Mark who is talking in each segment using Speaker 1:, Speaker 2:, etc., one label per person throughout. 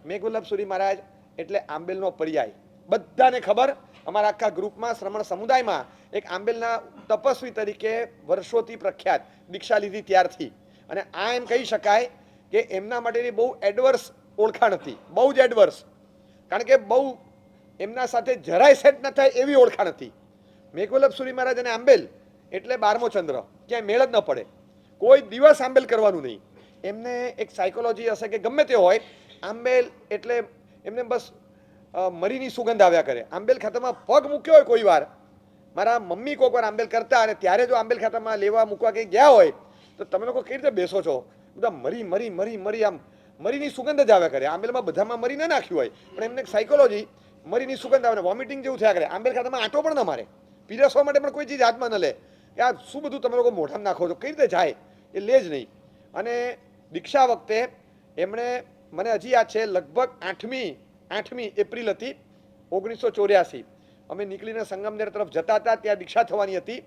Speaker 1: મેઘવલ્લભ સુરી મહારાજ એટલે આંબેલનો પર્યાય. બધાને ખબર, અમારા આખા ગ્રુપમાં શ્રમણ સમુદાયમાં એક આંબેલના તપસ્વી તરીકે વર્ષોથી પ્રખ્યાત, દીક્ષા લીધી ત્યારથી. અને આ એમ કહી શકાય કે એમના માટેની બહુ એડવર્સ ઓળખાણ હતી, બહુ જ એડવર્સ. કારણ કે બહુ એમના સાથે જરાય સેટ ન થાય એવી ઓળખાણ હતી. મેઘવલ્લભ સુરી મહારાજ અને આંબેલ એટલે 12મો ચંદ્ર, ક્યાંય મેળ જ ન પડે. કોઈ દિવસ આંબેલ કરવાનું નહીં. એમને એક સાયકોલોજી હશે કે ગમે તે હોય, આંબેલ એટલે એમને બસ મરીની સુગંધ આવ્યા કરે. આંબેલ ખાતામાં પગ મૂક્યો હોય કોઈ વાર, મારા મમ્મી કોઈક વાર આંબેલ કરતા, અને ત્યારે જો આંબેલ ખાતામાં લેવા મૂકવા કંઈ ગયા હોય તો તમે લોકો કેવી રીતે બેસો છો? બધા મરી મરી મરી મરી આમ મરીની સુગંધ જ આવ્યા કરે. આંબેલમાં બધામાં મરી ના નાખ્યું હોય, પણ એમને એક સાયકોલોજી, મરીની સુગંધ આવે, વોમિટિંગ જેવું થયા કરે. આંબેલ ખાતામાં આંટો પણ ન મારે, પીરસવા માટે પણ કોઈ ચીજ હાથમાં ન લે. કે આ શું બધું તમે લોકો મોઢામાં નાખો છો, કઈ રીતે જાય? એ લે જ નહીં. અને દીક્ષા વખતે એમણે, મને હજી યાદ છે, લગભગ 8મી એપ્રિલ હતી 1984. અમે નીકળીને સંગમનેર તરફ જતા હતા, ત્યાં દીક્ષા થવાની હતી.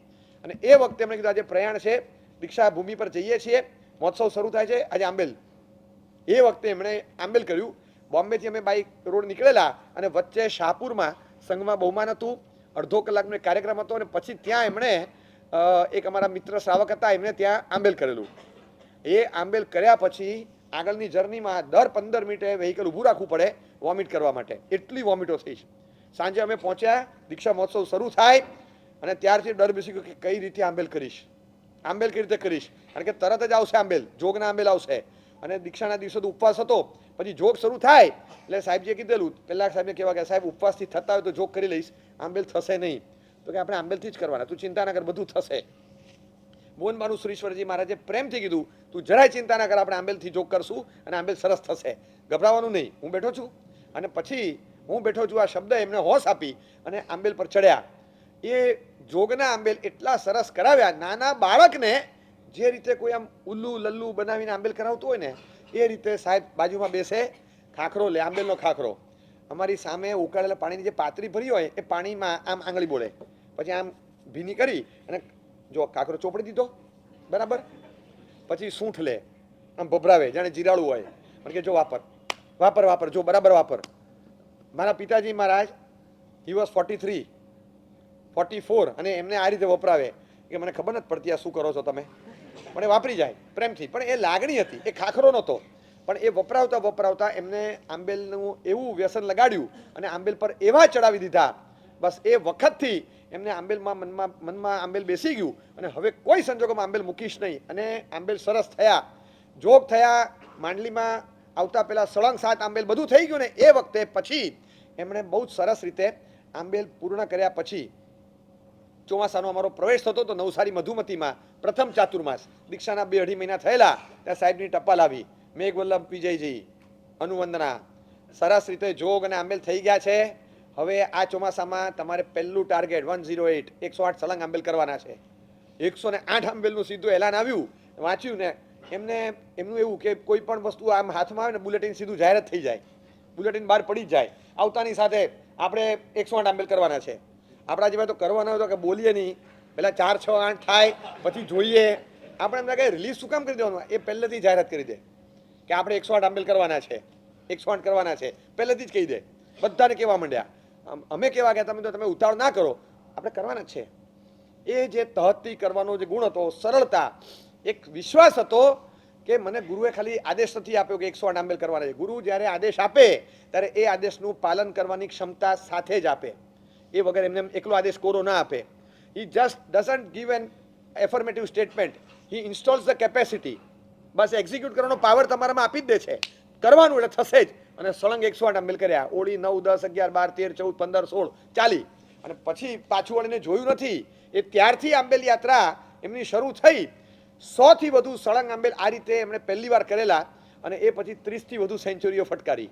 Speaker 1: અને એ વખતે એમણે કીધું આજે પ્રયાણ છે, દીક્ષા ભૂમિ પર જઈએ છીએ, મહોત્સવ શરૂ થાય છે, આજે આંબેલ. એ વખતે એમણે આંબેલ કર્યું. બોમ્બેથી અમે બાઇક રોડ નીકળેલા, અને વચ્ચે શાહપુરમાં સંઘમાં બહુમાન હતું, અડધો કલાકનો કાર્યક્રમ હતો, અને પછી ત્યાં એમણે એક અમારા મિત્ર શ્રાવક હતા, એમને ત્યાં આંબેલ કરેલું. એ આંબેલ કર્યા પછી આગળની જર્નીમાં દર 15 મિનિટે વ્હીકલ ઊભું રાખવું પડે વોમિટ કરવા માટે. એટલી વોમિટો થઈ છે. સાંજે અમે પહોંચ્યા, દીક્ષા મહોત્સવ શરૂ થાય, અને ત્યારથી ડર બેસી ગયો કે કઈ રીતે આંબેલ કરીશ, આંબેલ કઈ રીતે કરીશ. કારણ કે તરત જ આવશે આંબેલ, જોગના આંબેલ આવશે. અને દીક્ષાના દિવસો તો ઉપવાસ હતો, પછી જોગ શરૂ થાય એટલે સાહેબજીએ કીધેલું, પહેલાં સાહેબને કહેવા ગયા, સાહેબ ઉપવાસથી થતા હોય તો જોગ કરી લઈશ, આંબેલ થશે નહીં. તો કે આપણે આંબેલથી જ કરવાના, તું ચિંતા ના કર, બધું થશે. મોહનબાનું સુરેશ્વરજી મહારાજે પ્રેમથી કીધું, તું જરાય ચિંતા ના કર, આપણે આંબેલથી જોગ કરશું અને આંબેલ સરસ થશે, ગભરાવાનું નહીં, હું બેઠો છું. અને પછી હું બેઠો છું આ શબ્દ એમને હોશ આપી અને આંબેલ પર ચડ્યા. એ જોગના આંબેલ એટલા સરસ કરાવ્યા, નાના બાળકને જે રીતે કોઈ આમ ઉલ્લુ લલ્લુ બનાવીને આંબેલ કરાવતું હોય ને, એ રીતે સાહેબ બાજુમાં બેસે, ખાખરો લે, આંબેલનો ખાખરો. અમારી સામે ઉકાળેલા પાણીની જે પાતરી ભરી હોય એ પાણીમાં આમ આંગળી બોળે, પછી આમ ભીની કરી અને જો ખાખરો ચોપડી દીધો બરાબર, પછી સૂંઠ લે, આમ ભભરાવે જાણે જીરાળું હોય, પણ કે જો વાપર વાપર વાપર, જો બરાબર વાપર. મારા પિતાજી મહારાજ, હી વોઝ 43, 44, અને એમને આ રીતે વપરાવે કે મને ખબર નથી પડતી આ શું કરો છો તમે, પણ એ વાપરી જાય પ્રેમથી. પણ એ લાગણી હતી, એ ખાખરો નહોતો, પણ એ વપરાવતા વપરાવતા એમને આંબેલનું એવું વ્યસન લગાડ્યું અને આંબેલ પર એવા ચડાવી દીધા, બસ એ વખતથી એમને આંબેલમાં મનમાં આંબેલ બેસી ગયું, અને હવે કોઈ સંજોગોમાં આંબેલ મૂકીશ નહીં. અને આંબેલ સરસ થયા, જોગ થયા, માંડલીમાં આવતા પહેલાં સળંગ 7 આંબેલ બધું થઈ ગયું. ને એ વખતે પછી એમણે બહુ જ સરસ રીતે આંબેલ પૂર્ણ કર્યા. પછી ચોમાસાનો અમારો પ્રવેશ થતો તો નવસારી મધુમતીમાં પ્રથમ ચાતુર્માસ, દીક્ષાના 2-2.5 મહિના થયેલા, ત્યાં સાહેબની ટપાલ આવી, મેઘવલ્લભ વિજયજી અનુવંદના, સરસ રીતે જોગ અને આંબેલ થઈ ગયા છે. હવે આ ચોમાસામાં તમારે પહેલું ટાર્ગેટ 108, 108 સળંગ આંબેલ કરવાના છે. 108 આંબેલનું સીધું એલાન આવ્યું, વાંચ્યું ને એમનું એવું કે કોઈ પણ વસ્તુ આમ હાથમાં આવે ને બુલેટિન સીધું જાહેરાત થઈ જાય, બુલેટિન બહાર પડી જ જાય, આવતાની સાથે આપણે 108 આંબેલ કરવાના છે. આપણા જેવા તો કરવાના હોય તો કે બોલીએ નહીં, પહેલાં 4, 6, 8 થાય પછી જોઈએ. આપણે એમ લાગે રિલીઝ શું કામ કરી દેવાનું, એ પહેલેથી જાહેરાત કરી દે કે આપણે 108 આંબેલ કરવાના છે, 108 કરવાના છે, પહેલેથી જ કહી દે. બધાને કહેવા માંડ્યા. અમે કહેવા ગયા, તમે ઉતાવળ ના કરો, આપણે કરવાના જ છે. એ જે તહતથી કરવાનો જે ગુણ હતો, સરળતા, એક વિશ્વાસ હતો કે મને ગુરુએ ખાલી આદેશ નથી આપ્યો કે 108 આંબેલ કરવાના છે. ગુરુ જ્યારે આદેશ આપે ત્યારે એ આદેશનું પાલન કરવાની ક્ષમતા સાથે જ આપે, એ વગર એમને એકલો આદેશ કોરો ના આપે. He just doesn't give an affirmative statement, he installs the capacity. બસ એક્ઝિક્યુટ કરવાનો પાવર તમારામાં આપી જ દે છે, કરવાનું એટલે થશે જ. અને સળંગ 108 આંબેલ કર્યા. ઓળી 9, 10, 11, 12, 13, 14, 15, 16 ચાલી, અને પછી પાછું વળીને જોયું નથી. એ ત્યારથી આંબેલ યાત્રા એમની શરૂ થઈ. 100થી વધુ સળંગ આંબેલ આ રીતે એમણે પહેલી વાર કરેલા, અને એ પછી 30થી વધુ સેન્ચુરીઓ ફટકારી.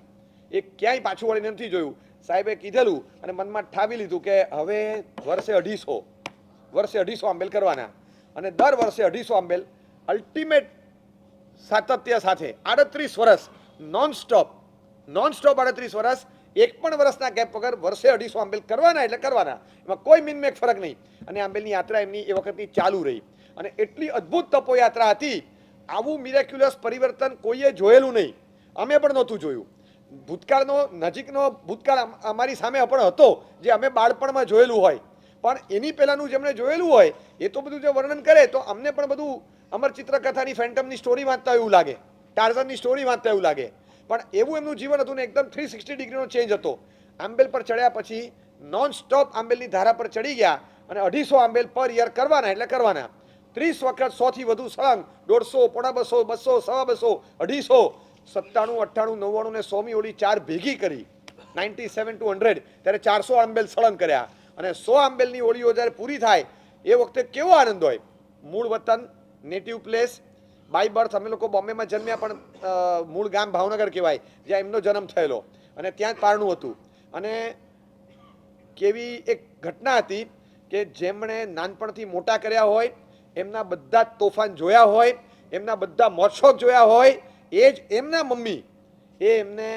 Speaker 1: એ ક્યાંય પાછું વળીને નથી જોયું. સાહેબે કીધેલું અને મનમાં ઠાવી લીધું કે હવે વર્ષે 250 આંબેલ કરવાના, અને દર વર્ષે 250 આંબેલ અલ્ટિમેટ સાતત્ય સાથે 38 વર્ષ નોનસ્ટોપ 38 વર્ષ, એક પણ વર્ષના ગેપ વગર વર્ષે 250 આંબેલ કરવાના એટલે કરવાના, એમાં કોઈ મિનમેક ફરક નહીં. અને આંબેલની યાત્રા એમની એ વખતની ચાલુ રહી, અને એટલી અદ્ભુત તપોયાત્રા હતી. આવું મિરેક્યુલસ પરિવર્તન કોઈએ જોયેલું નહીં, અમે પણ નહોતું જોયું. ભૂતકાળનો નજીકનો ભૂતકાળ અમારી સામે પણ હતો, જે અમે બાળપણમાં જોયેલું હોય, પણ એની પહેલાંનું જેમણે જોયેલું હોય એ તો બધું જે વર્ણન કરે તો અમને પણ બધું અમર ચિત્રકથાની ફેન્ટમની સ્ટોરી વાંચતા એવું લાગે, ટાર્ઝનની સ્ટોરી વાંચતા એવું લાગે. પણ એવું એમનું જીવન હતું ને એકદમ 360 ડિગ્રીનો ચેન્જ હતો. આંબેલ પર ચડ્યા પછી નોન સ્ટોપ આંબેલની ધારા પર ચડી ગયા અને 250 આંબેલ પર યર કરવાના એટલે કરવાના. 30 વખત 100થી વધુ સળંગ, 150, 250, 200, 250, 250, 97, 98, 99 ને 100મી ઓલી 4 ભેગી કરી 97 to 100 ત્યારે 400 આંબેલ સળંગ કર્યા. અને 100 આંબેલની ઓળીઓ જ્યારે પૂરી થાય એ વખતે કેવો આનંદ હોય. મૂળ વતન, નેટિવ પ્લેસ, બાય બર્થ, અમે લોકો બોમ્બેમાં જન્મ્યા પણ મૂળ ગામ ભાવનગર કહેવાય જ્યાં એમનો જન્મ થયેલો અને ત્યાં જ પારણું હતું. અને કેવી એક ઘટના હતી કે જેમણે નાનપણથી મોટા કર્યા હોય, એમના બધા તોફાન જોયા હોય, એમના બધા મોજશોખ જોયા હોય, એ જ એમના મમ્મી એ એમને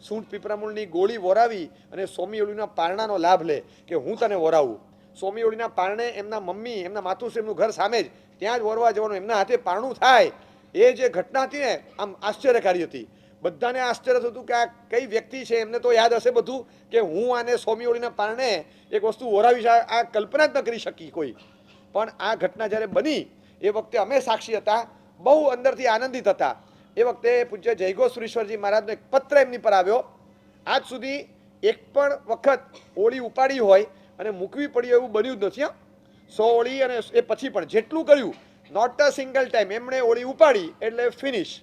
Speaker 1: સૂંઠ પીપરામૂળની ગોળી વોરાવી અને સોમી ઓળીના પારણાનો લાભ લે કે હું તને વોરાવું. સોમી ઓળીના પારણે એમના મમ્મી, એમના માતુશ્રીનું ઘર સામે જ, ત્યાં જ વોરવા જવાનું, એમના હાથે પારણું થાય. એ જે ઘટના હતી ને આમ આશ્ચર્યકારી હતી. બધાને આશ્ચર્ય થતું કે આ કઈ વ્યક્તિ છે, એમને તો યાદ હશે બધું કે હું આને સોમી ઓળીના પારણે એક વસ્તુ વોરાવી, આ કલ્પના જ ન કરી શકી કોઈ. પણ આ ઘટના જ્યારે બની એ વખતે અમે સાક્ષી હતા, બહુ અંદરથી આનંદિત હતા. એ વખતે પૂજ્ય જયઘોષ મહારાજનો એક પત્ર એમની પર આવ્યો. આજ સુધી એક પણ વખત ઓળી ઉપાડી હોય અને મૂકવી પડી એવું બન્યું જ નથી. 100 ઓળી અને એ પછી પણ જેટલું કર્યું, નોટ અ સિંગલ ટાઈમ એમણે ઓળી ઉપાડી એટલે ફિનિશ.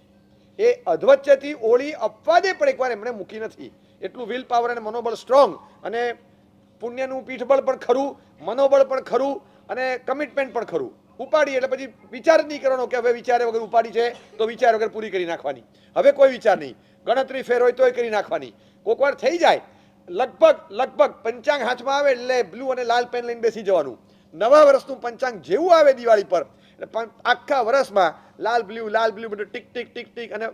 Speaker 1: એ અધવચ્ચેથી ઓળી અપવા દે પણ એકવાર એમણે મૂકી નથી. એટલું વિલ પાવર અને મનોબળ સ્ટ્રોંગ, અને પુણ્યનું પીઠબળ પણ ખરું, મનોબળ પણ ખરું અને કમિટમેન્ટ પણ ખરું. ઉપાડી એટલે પછી વિચાર જ નહીં કરવાનો કે હવે વિચારે વગર ઉપાડી છે તો વિચાર વગર પૂરી કરી નાખવાની. હવે કોઈ વિચાર નહીં, ગણતરી ફેર હોય તોય કરી નાખવાની. કોકવાર થઈ જાય, લગભગ પંચાંગ હાથમાં આવે એટલે બ્લુ અને લાલ પેન લઈને બેસી જવાનું. નવા વર્ષનું પંચાંગ જેવું આવે દિવાળી પર એટલે આખા વર્ષમાં લાલ બ્લુ બધું ટીક ટીક ટીક ટીક અને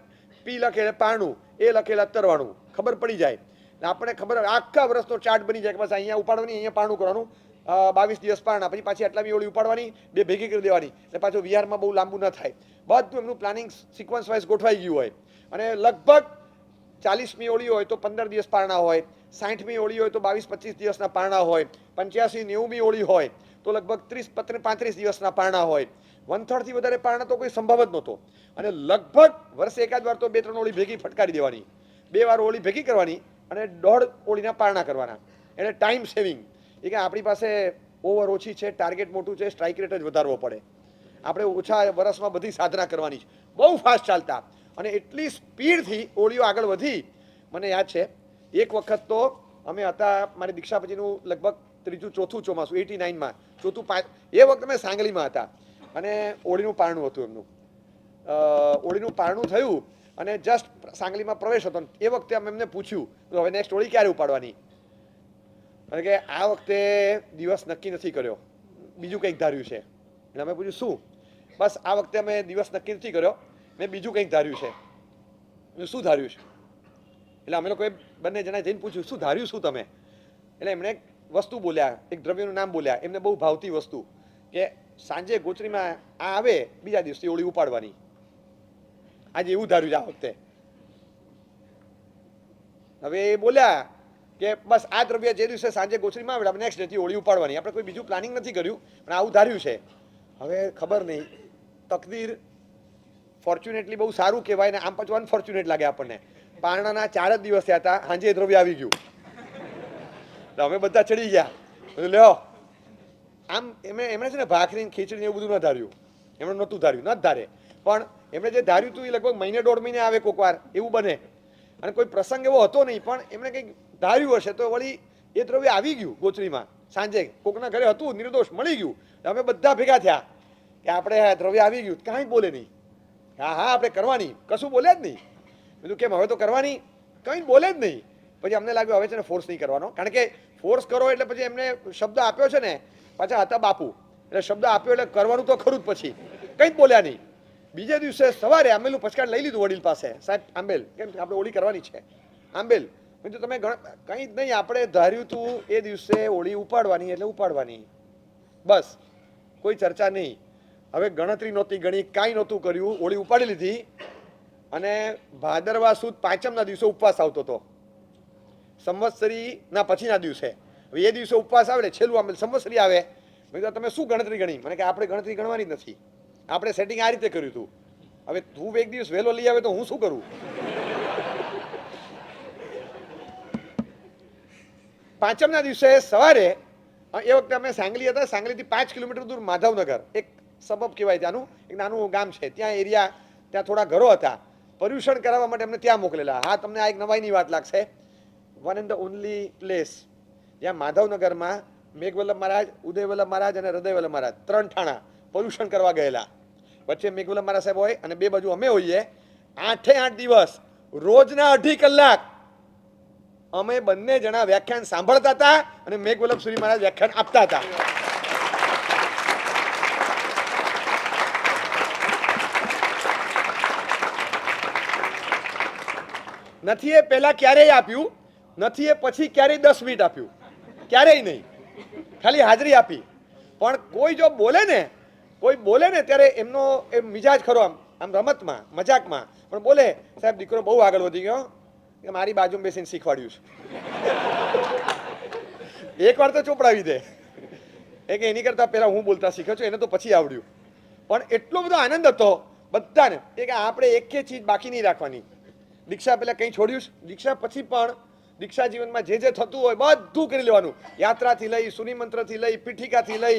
Speaker 1: પી લખે એટલે પારણું, એ લખેલા તરવાનું, ખબર પડી જાય. આપણે ખબર આખા વર્ષનો ચાર્ટ બની જાય કે બસ અહીંયા ઉપાડવાની, અહીંયા પારણું કરવાનું, 22 દિવસ પારણા, પછી પાછી આટલામી ઓળી ઉપાડવાની, 2 ભેગી કરી દેવાની એટલે પાછું વિહારમાં બહુ લાંબુ ન થાય. બધું એમનું પ્લાનિંગ સિક્વન્સ વાઇઝ ગોઠવાઈ ગયું હોય. અને લગભગ 40મી ઓળી હોય તો 15 દિવસ પારણા હોય, 60મી ઓળી હોય તો 22-25 દિવસના પારણા હોય, 85-90મી ઓળી હોય તો લગભગ 30-35 દિવસના પારણા હોય. 1/3 થી વધારે પારણા તો કોઈ સંભવ જ નહોતો. અને લગભગ વર્ષે એકાદ વાર તો 2-3 ઓળી ભેગી ફટકારી દેવાની, 2 વાર ઓળી ભેગી કરવાની અને 1.5 ઓળીના પારણા કરવાના. એટલે ટાઈમ સેવિંગ. એ કે આપણી પાસે ઓવર ઓછી છે, ટાર્ગેટ મોટું છે, સ્ટ્રાઇક રેટ જ વધારવો પડે. આપણે ઓછા વર્ષમાં બધી સાધના કરવાની છે. બહુ ફાસ્ટ ચાલતા અને એટલી સ્પીડથી ઓળીઓ આગળ વધી. મને યાદ છે એક વખત તો અમે હતા મારી દીક્ષા પછીનું લગભગ 3-4 ચોમાસું 89માં, એ વખતે અમે સાંગલીમાં હતા અને ઓળીનું પારણું હતું એમનું. ઓળીનું પારણું થયું અને જસ્ટ સાંગલીમાં પ્રવેશ હતો. એ વખતે અમે એમને પૂછ્યું તો હવે નેક્સ્ટ ઓળી ક્યારે ઉપાડવાની. કારણ કે આ વખતે દિવસ નક્કી નથી કર્યો, બીજું કંઈક ધાર્યું છે. એટલે અમે પૂછ્યું શું? બસ આ વખતે અમે દિવસ નક્કી નથી કર્યો, મેં બીજું કંઈક ધાર્યું છે. શું ધાર્યું છે? એટલે અમે લોકોએ બંને જણા જઈને પૂછ્યું શું ધાર્યું શું તમે? એટલે એમણે એક વસ્તુ બોલ્યા, એક દ્રવ્યનું નામ બોલ્યા, એમને બહુ ભાવતી વસ્તુ, કે સાંજે ગોચરીમાં આ આવે બીજા દિવસથી ઓળી ઉપાડવાની. આજે એવું ધાર્યું છે આ વખતે. હવે એ બોલ્યા કે બસ આ દ્રવ્ય જે દિવસે સાંજે ગોચરીમાં આવે આપણે નેક્સ્ટ ડેથી ઓળી ઉપાડવાની. આપણે કોઈ બીજું પ્લાનિંગ નથી કર્યું પણ આવું ધાર્યું છે. હવે ખબર નહીં, તકદીર ફોર્ચ્યુનેટલી બહુ સારું કહેવાય ને આમ પાછું અનફોર્ચ્યુનેટ લાગે આપણને. પારણાના 4 જ દિવસ થયા હતા, સાંજે દ્રવ્ય આવી ગયું. અમે બધા ચડી ગયા, લ્યો આમ એમણે છે ને ભાખરી ખીચડી એવું બધું ન ધાર્યું. એમણે નહોતું ધાર્યું, ન જ ધારે. પણ એમણે જે ધાર્યું હતું એ લગભગ મહિને 1.5 મહિને આવે કોઈક વાર, એવું બને. અને કોઈ પ્રસંગ એવો હતો નહીં પણ એમણે કંઈક ધાર્યું હશે તો વળી એ દ્રવ્ય આવી ગયું ગોચરીમાં. સાંજે કોકના ઘરે હતું, નિર્દોષ મળી ગયું. અમે બધા ભેગા થયા કે આપણે દ્રવ્ય આવી ગયું. કાંઈ બોલે નહીં. હા આપણે કરવાની, કશું બોલે જ નહીં. બીજું કેમ હવે તો કરવાની, કંઈ બોલે જ નહીં. પછી અમને લાગ્યું હવે છે ને ફોર્સ નહીં કરવાનો, કારણ કે ફોર્સ કરો એટલે પછી એમને શબ્દ આપ્યો છે ને, પાછા હતા બાપુ, એટલે શબ્દ આપ્યો એટલે કરવાનું તો ખરું જ. પછી કંઈ જ બોલ્યા નહીં. બીજે દિવસે સવારે આંબેલનું પચકાટ લઈ લીધું વડીલ પાસે, સાહેબ આંબેલ કેમ આપણે ઓળી કરવાની છે. આંબેલ બીજું તમે કંઈ જ નહીં, આપણે ધાર્યું તું એ દિવસે ઓળી ઉપાડવાની એટલે ઉપાડવાની, બસ કોઈ ચર્ચા નહીં. હવે ગણતરી નહોતી ગણી, કાંઈ નહોતું કર્યું, ઓળી ઉપાડી લીધી. અને ભાદરવા સુદ પાંચમના દિવસે ઉપવાસ આવતો હતો. સંવત્સરીના પછીના દિવસે. હવે એ દિવસે ઉપવાસ આવે છેલ્લું આંબેલ સંવત્સરી આવે. મેં કીધું તમે શું ગણતરી ગણી? મને કે આપણે ગણતરી ગણવાની જ નથી, આપણે સેટિંગ આ રીતે કર્યું હતું. હવે તું એક દિવસ વહેલો લઈ આવે તો હું શું કરું? પાંચમના દિવસે સવારે એ વખતે અમે સાંગલી હતા, સાંગલીથી 5 કિલોમીટર દૂર માધવનગર એક સબબ કહેવાય, ત્યાંનું એક નાનું ગામ છે, ત્યાં એરિયા, ત્યાં થોડા ઘરો હતા. પર્યુષણ કરાવવા માટે અમને ત્યાં મોકલેલા. હા, તમને આ એક નવાઈની વાત લાગશે. One and the only place જ્યાં માધવનગરમાં મેઘવલ્લભ મહારાજ, ઉદયવલ્લભ મહારાજ અને હૃદયવલ્લભ મહારાજ 3 ઠાણા પર્યુષણ કરવા ગયેલા. વચ્ચે મેઘવલ્લભ મહારાજ સાહેબ હોય અને 2 બાજુ અમે હોઈએ. 8 દિવસ રોજના 2.5 કલાક અમે બંને જણા વ્યાખ્યાન સાંભળતા હતા અને મેઘવલ્લભ સુરી મહારાજ વ્યાખ્યાન આપતા હતા. નથી એ પહેલા ક્યારેય આપ્યું, નથી એ પછી ક્યારેય 10 મિનિટ આપ્યું, ક્યારેય નહીં, ખાલી હાજરી આપી. પણ કોઈ જો બોલે ને, કોઈ બોલે ને ત્યારે એમનો એ મિજાજ ખરો, આમ રમતમાં મજાકમાં પણ બોલે, સાહેબ દીકરો બહુ આગળ વધી ગયો કે મારી બાજુમાં બેસીને શીખવાડ્યું છે. એકવાર તો ચોપડાવી દે એ કે એની કરતાં પહેલાં હું બોલતા શીખ્યો છું, એને તો પછી આવડ્યું. પણ એટલો બધો આનંદ હતો બધાને કે આપણે એકે ચીજ બાકી નહીં રાખવાની. દીક્ષા પહેલાં કંઈ છોડ્યું છે, દીક્ષા પછી પણ દીક્ષા જીવનમાં જે જે થતું હોય બધું કરી લેવાનું. યાત્રાથી લઈ, સુનિમંત્રથી લઈ, પીઠિકાથી લઈ,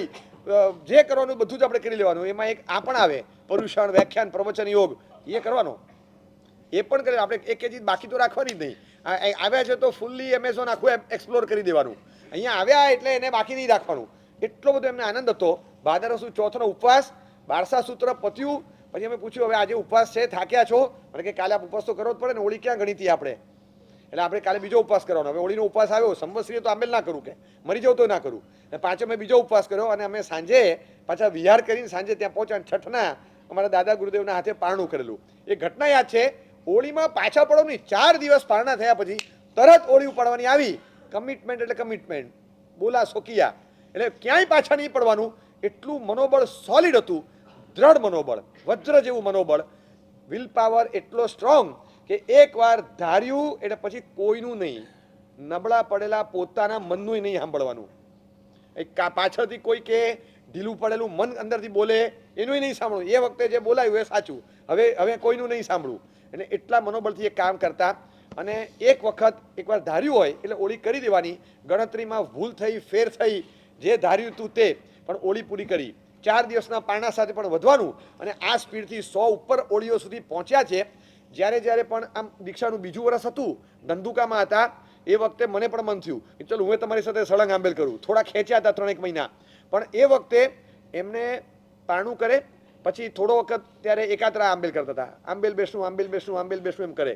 Speaker 1: જે કરવાનું બધું જ આપણે કરી લેવાનું. એમાં એક આ પણ આવે, પર્યુષણ, વ્યાખ્યાન, પ્રવચન, યોગ, એ કરવાનો. એ પણ કરે. આપણે એક ચીજ બાકી તો રાખવાની જ નહીં. આવ્યા છે તો ફૂલ્લી એમેઝોન આખું એક્સપ્લોર કરી દેવાનું. અહીંયા આવ્યા એટલે એને બાકી નહીં રાખવાનું. એટલો બધો એમને આનંદ હતો. ભાદરવા સુદ ચોથનો ઉપવાસ, 12સા સૂત્ર પત્યું. પછી અમે પૂછ્યું, હવે આજે ઉપવાસ છે, થાક્યા છો? અને કે કાલે ઉપવાસ તો કરવો જ પડે ને, હોળી ક્યાં ગણી હતી આપણે, એટલે આપણે કાલે બીજો ઉપવાસ કરવાનો. હવે હોળીનો ઉપવાસ આવ્યો, સંવત્સરીએ તો આંબેલ ના કરું, કે મરી જાઉં તો ના કરું. અને પાંચમે બીજો ઉપવાસ કર્યો અને અમે સાંજે પાછા વિહાર કરીને સાંજે ત્યાં પહોંચ્યા. છઠના અમારા દાદા ગુરુદેવના હાથે પારણું કરેલું. એ ઘટના યાદ છે. હોળીમાં પાછા પડવાની 4 દિવસ પારણા થયા પછી તરત હોળી ઉપાડવાની આવી. કમિટમેન્ટ એટલે કમિટમેન્ટ, બોલા સોકિયા, એટલે ક્યાંય પાછા નહીં પડવાનું. એટલું મનોબળ સોલિડ હતું, દ્રઢ મનોબળ, વજ્ર જેવું મનોબળ. વિલ પાવર એટલો સ્ટ્રોંગ કે એકવાર ધાર્યું એટલે પછી કોઈનું નહીં, નબળા પડેલા પોતાના મનનું નહીં સાંભળવાનું. પાછળથી કોઈ કે ઢીલું પડેલું મન અંદરથી બોલે એનું નહીં સાંભળવું. એ વખતે જે બોલાયું એ સાચું, હવે કોઈનું નહીં સાંભળવું. અને એટલા મનોબળથી એ કામ કરતા. અને એકવાર ધાર્યું હોય એટલે ઓળી કરી દેવાની. ગણતરીમાં ભૂલ થઈ, ફેર થઈ, જે ધાર્યું તું તે પણ ઓળી પૂરી કરી. 4 દિવસના પારણા સાથે પણ વધવાનું. અને આ સ્પીડથી 100 ઉપર ઓળીઓ સુધી પહોંચ્યા છે. જ્યારે પણ આમ દીક્ષાનું બીજું વર્ષ હતું, ધંધુકામાં હતા, એ વખતે મને પણ મન થયું કે ચલો હું તમારી સાથે સળંગ આંબેલ કરું. થોડા ખેંચ્યા હતા 3 મહિના. પણ એ વખતે એમને પારણું કરે પછી થોડો વખત ત્યારે એકાત્રા આંબેલ કરતા હતા. આંબેલ બેસવું, આંબેલ બેસવું, આંબેલ બેસવું એમ કરે.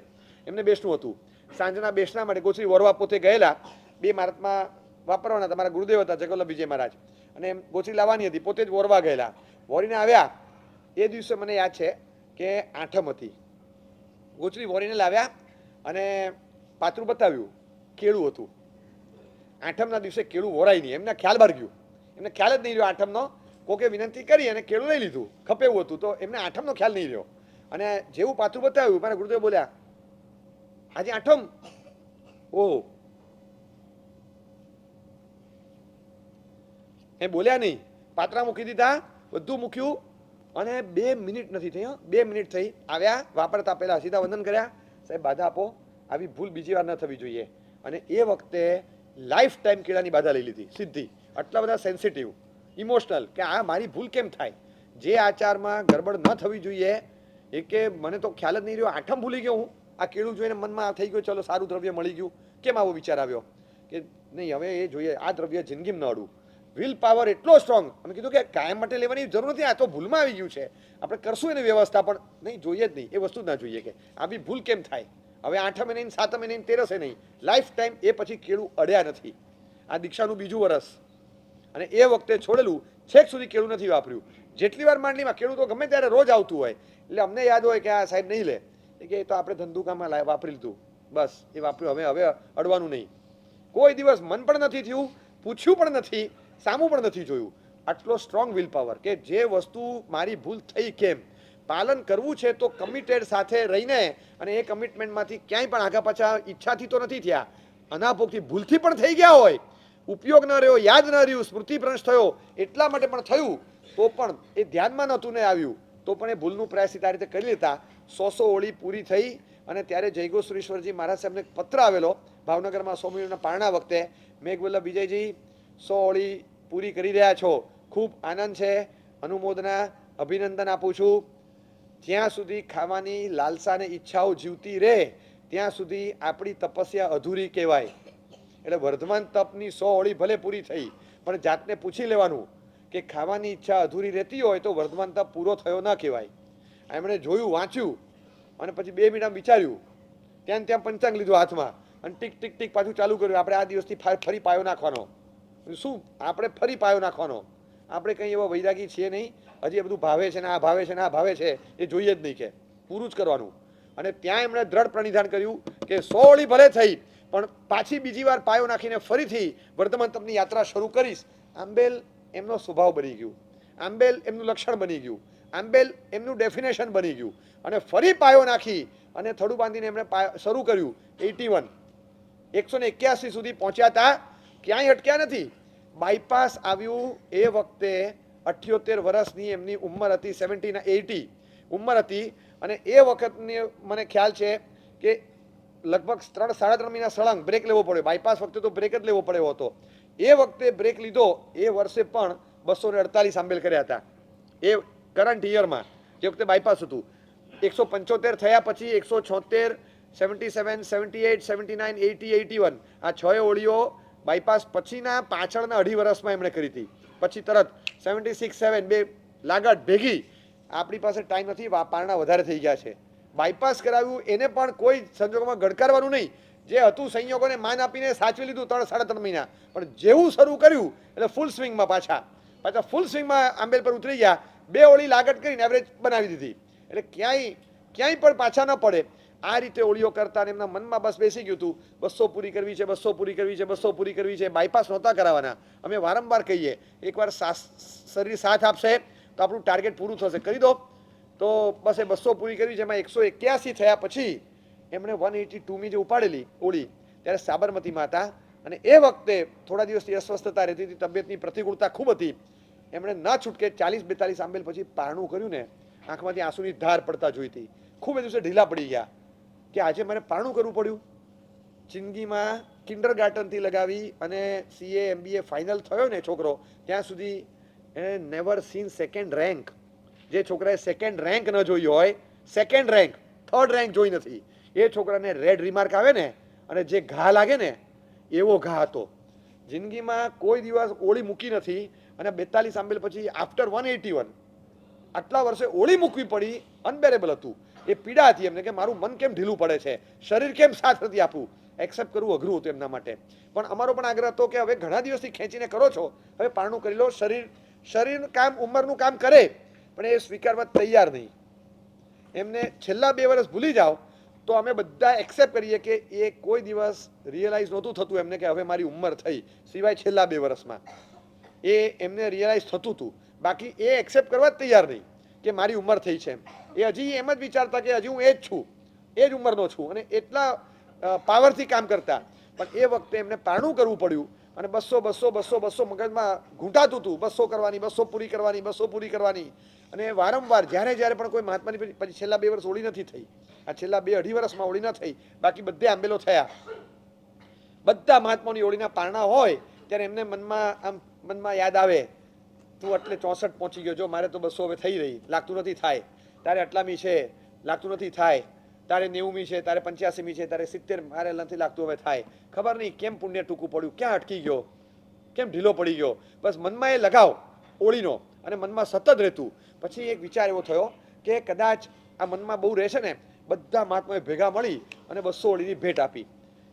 Speaker 1: એમને બેસવું હતું. સાંજના બેસના માટે ગોશ્રી વરવા પોતે ગયેલા. 2 માર્ચમાં વાપરવાના તમારા ગુરુદેવ હતા જગવલ્લભ વિજય મહારાજ, અને એમ ગોચરી લાવવાની હતી, પોતે જ વોરવા ગયેલા. વોરીને આવ્યા એ દિવસે મને યાદ છે કે 8મ હતી. ગોચરી વોરીને લાવ્યા અને પાત્રું બતાવ્યું, કેળું હતું. 8મના દિવસે કેળું વોરાય નહીં, એમને ખ્યાલ બહાર ગયું, એમને ખ્યાલ જ નહીં રહ્યો 8મનો. કોકે વિનંતી કરી અને કેળું લઈ લીધું, ખપે એવું હતું, તો એમને 8મનો ખ્યાલ નહીં રહ્યો. અને જેવું પાત્રું બતાવ્યું મારા ગુરુદેવ બોલ્યા, આજે 8મ? ઓહ, એ બોલ્યા નહીં, પાત્રા મૂકી દીધા, બધું મૂક્યું. અને 2 મિનિટ નથી થઈ, 2 મિનિટ થઈ. આવ્યા, વાપરતા પહેલા સીધા વંદન કર્યા, સાહેબ બાધા આપો, આવી ભૂલ બીજી વાર ન થવી જોઈએ. અને એ વખતે લાઈફ ટાઈમ કેળાની બાધા લઈ લીધી સીધી. આટલા બધા સેન્સિટિવ, ઇમોશનલ કે આ મારી ભૂલ કેમ થાય, જે આચારમાં ગડબડ ન થવી જોઈએ. એ કે મને તો ખ્યાલ જ નહીં રહ્યો, 8મ ભૂલી ગયો હું. આ કેળું જોઈને મનમાં થઈ ગયું, ચલો સારું દ્રવ્ય મળી ગયું. કેમ આવો વિચાર આવ્યો કે નહીં હવે એ જોઈએ, આ દ્રવ્ય જિંદગીમાં ન અડું. વિલ પાવર એટલો સ્ટ્રોંગ. અમે કીધું કે કાયમ માટે લેવાની જરૂર નથી, આ તો ભૂલમાં આવી ગયું છે, આપણે કરશું એની વ્યવસ્થા, પણ નહીં જોઈએ જ નહીં, એ વસ્તુ જ ના જોઈએ કે આવી ભૂલ કેમ થાય. હવે 8મે નહીં, 7મે નહીં, 13સે નહીં, લાઈફ ટાઈમ એ પછી કેળું અડ્યા નથી. આ દીક્ષાનું બીજું વર્ષ, અને એ વખતે છોડેલું, છેક સુધી કેળું નથી વાપર્યું. જેટલી વાર માંડલીમાં કેળું તો ગમે ત્યારે રોજ આવતું હોય, એટલે અમને યાદ હોય કે આ સાહેબ નહીં લે, કે એ તો આપણે ધંધુકામાં વાપરી લીધું, બસ એ વાપર્યું, હવે અડવાનું નહીં. કોઈ દિવસ મન પણ નથી થયું, પૂછ્યું પણ નથી, સામું પણ નથી જોયું. આટલો સ્ટ્રોંગ વિલ પાવર કે જે વસ્તુ મારી ભૂલ થઈ કેમ, પાલન કરવું છે તો કમિટેડ સાથે રહીને, અને એ કમિટમેન્ટમાંથી ક્યાંય પણ આગા પાછા ઈચ્છાથી તો નથી થયા, અનાભોગથી ભૂલથી પણ થઈ ગયા હોય, ઉપયોગ ન રહ્યો, યાદ ન રહ્યું, સ્મૃતિભ્રંશ થયો એટલા માટે પણ થયું, તો પણ એ ધ્યાનમાં નહોતું ને આવ્યું, તો પણ એ ભૂલનું પ્રાયશ્ચિત આ રીતે કરી લેતા. 100 હોળી પૂરી થઈ અને ત્યારે જયગોશ્વરીશ્વરજી મહારાજ સાહેબને પત્ર આવેલો ભાવનગરમાં સ્વામીના પારણા વખતે, મેઘવલ્લભ વિજયજી 100 હોળી પૂરી કરી રહ્યા છો, ખૂબ આનંદ છે, અનુમોદના, અભિનંદન આપું છું. જ્યાં સુધી ખાવાની લાલસા અને ઈચ્છાઓ જીવતી રહે ત્યાં સુધી આપણી તપસ્યા અધૂરી કહેવાય. એટલે વર્ધમાન તપની 100 હોળી ભલે પૂરી થઈ, પણ જાતને પૂછી લેવાનું કે ખાવાની ઈચ્છા અધૂરી રહેતી હોય તો વર્ધમાન તપ પૂરો થયો ન કહેવાય. એમણે જોયું, વાંચ્યું અને પછી 2 મિનિટ વિચાર્યું, ત્યાં પંચાંગ લીધું હાથમાં અને ટીક ટીક ટીક પાછું ચાલુ કર્યું. આપણે આ દિવસથી ફરી પાયો નાખવાનો. શું આપણે ફરી પાયો નાખવાનો? આપણે કંઈ એવા વૈરાગી છીએ નહીં. હજી એ બધું ભાવે છે ને આ ભાવે છે ને આ ભાવે છે એ જોઈએ જ નહીં, કે પૂરું જ કરવાનું. અને ત્યાં એમણે દ્રઢ પ્રણિધાન કર્યું કે 100 હોળી ભલે થઈ પણ પાછી બીજી વાર પાયો નાખીને ફરીથી વર્ધમાન તપની યાત્રા શરૂ કરીશ. આંબેલ એમનો સ્વભાવ બની ગયું, આંબેલ એમનું લક્ષણ બની ગયું, આંબેલ એમનું ડેફિનેશન બની ગયું. અને ફરી પાયો નાખી અને થડું બાંધીને એમણે શરૂ કર્યું. 81 181 સુધી પહોંચ્યા હતા, ક્યાંય અટક્યા નથી. બાયપાસ આવ્યું એ વખતે 78 વર્ષની એમની ઉંમર હતી, 80 ઉંમર હતી. અને એ વખતની મને ખ્યાલ છે કે લગભગ 3-3.5 મહિના સળંગ બ્રેક લેવો પડ્યો. બાયપાસ વખતે તો બ્રેક જ લેવો પડ્યો હતો. એ વખતે બ્રેક લીધો એ વર્ષે પણ 248 આંબેલ કર્યા હતા એ કરંટ યરમાં, જે વખતે બાયપાસ હતું. 175 થયા પછી 176, 77, 78, 79, 80, 81 આ 6 હોળીઓ બાયપાસ પછીના પાછળના 2.5 વર્ષમાં એમણે કરી હતી. પછી તરત 76, 7 બે લાગટ ભેગી. આપણી પાસે ટાઈમ નથી, પારણા વધારે થઈ ગયા છે. બાયપાસ કરાવ્યું એને પણ કોઈ સંજોગોમાં ગડકારવાનું નહીં. જે હતું સંયોગોને માન આપીને સાચવી લીધું 3-3.5 મહિના. પણ જેવું શરૂ કર્યું એટલે ફૂલ સ્વિંગમાં પાછા ફૂલ સ્વિંગમાં આંબેલ પર ઉતરી ગયા. 2 હોળી લાગટ કરીને એવરેજ બનાવી દીધી. એટલે ક્યાંય પણ પાછા ન પડે આ રીતે ઓળીઓ કરતા. એમના મનમાં બસ બેસી ગયું હતું 200 પૂરી કરવી છે, 200 પૂરી કરવી છે, 200 પૂરી કરવી છે. બાયપાસ નહોતા કરાવવાના. અમે વારંવાર કહીએ એકવાર શરીર સાથ આપશે તો આપણું ટાર્ગેટ પૂરું થશે, કરી દો. તો બસ એ 200 પૂરી કરવી છે. એમાં 181 થયા પછી એમણે 182મી જે ઉપાડેલી ઓળી ત્યારે સાબરમતીમાં હતા. અને એ વખતે થોડા દિવસથી અસ્વસ્થતા રહેતી હતી, તબિયતની પ્રતિકૂળતા ખૂબ હતી. એમણે ન છૂટકે 40-42 આંબેલ પછી પારણું કર્યું ને, આંખમાંથી આંસુની ધાર પડતા જોઈ હતી. ખૂબ એ દિવસે ઢીલા પડી ગયા કે આજે મારે પારણું કરવું પડ્યું. જિંદગીમાં કિન્ડર ગાર્ટનથી લગાવી અને CA MBA ફાઇનલ થયો ને છોકરો, ત્યાં સુધી એણે નેવર સીન સેકન્ડ રેન્ક. જે છોકરાએ સેકન્ડ રેન્ક ન જોઈ હોય, સેકન્ડ રેન્ક, થર્ડ રેન્ક જોઈ નથી, એ છોકરાને રેડ રિમાર્ક આવે ને અને જે ઘા લાગે ને એવો ઘા હતો. જિંદગીમાં કોઈ દિવસ ઓળી મૂકી નથી અને 42 આંબેલ પછી આફ્ટર 181 આટલા વર્ષે ઓળી મૂકવી પડી. અનબેરેબલ હતું. એ પીડા હતી એમને કે મારું મન કેમ ઢીલું પડે છે, શરીર કેમ સાથ નથી આપવું. એક્સેપ્ટ કરવું અઘરું હતું એમના માટે. પણ અમારો પણ આગ્રહ હતો કે હવે ઘણા દિવસથી ખેંચીને કરો છો, હવે પારણું કરી લો. શરીર કામ ઉંમરનું કામ કરે પણ એ સ્વીકારવા તૈયાર નહીં. એમને છેલ્લા 2 વર્ષ ભૂલી જાઓ તો અમે બધા એક્સેપ્ટ કરીએ કે એ કોઈ દિવસ રિયલાઇઝ નહોતું થતું એમને કે હવે મારી ઉંમર થઈ, સિવાય છેલ્લા 2 વર્ષમાં એ એમને રિયલાઇઝ થતું હતું. બાકી એ એક્સેપ્ટ કરવા જ તૈયાર નહીં કે મારી ઉંમર થઈ છે. એ હજી એમ જ વિચારતા કે હજી હું એ જ છું, એ જ ઉંમરનો છું, અને એટલા પાવરથી કામ કરતા. પણ એ વખતે એમને પારણું કરવું પડ્યું અને 200 મગજમાં ઘૂંટાતું હતું. 200 કરવાની, 200 પૂરી કરવાની, 200 પૂરી કરવાની. અને વારંવાર જ્યારે પણ કોઈ મહાત્માની પછી છેલ્લા 2 વર્ષ ઓળી નથી થઈ. આ છેલ્લા 2-2.5 વર્ષમાં ઓળી ન થઈ, બાકી બધે આંબેલો થયા. બધા મહાત્માઓની ઓળીના પારણા હોય ત્યારે એમને મનમાં યાદ આવે તું એટલે 64 પહોંચી ગયો, જો મારે તો 200 હવે થઈ રહી, લાગતું નથી થાય. તારે આટલામી છે, લાગતું નથી થાય. તારે 90મી છે, તારે 85મી છે, તારે 70, મારે નથી લાગતું હવે થાય. ખબર નહીં કેમ પુણ્ય ટૂંકું પડ્યું, ક્યાં અટકી ગયો, કેમ ઢીલો પડી ગયો. બસ મનમાં એ લગાવ ઓળીનો અને મનમાં સતત રહેતું. પછી એક વિચાર એવો થયો કે કદાચ આ મનમાં બહુ રહેશે ને, બધા મહાત્માએ ભેગા મળી અને 200 ઓળીની ભેટ આપી.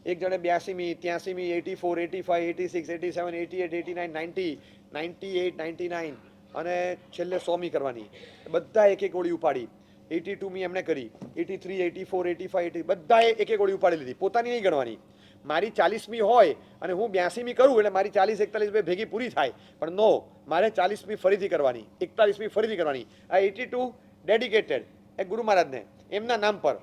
Speaker 1: એક જણે 82મી, 83મી, 84, 85, 86, 87, 88, 89, 90, 98, 99 અને છેલ્લે 100મી કરવાની. બધા એક ઓળી ઉપાડી. 82મી એમણે કરી, 83, 84, 85, 80 બધાએ એક ઓળી ઉપાડી લીધી. પોતાની નહીં ગણવાની. મારી 40મી હોય અને હું 82મી કરું એટલે મારી 40, 41 ભેગી પૂરી થાય. પણ નો, મારે 40મી ફરીથી કરવાની, 41મી ફરીથી કરવાની. આ 82 ડેડિકેટેડ એ ગુરુ મહારાજને એમના નામ પર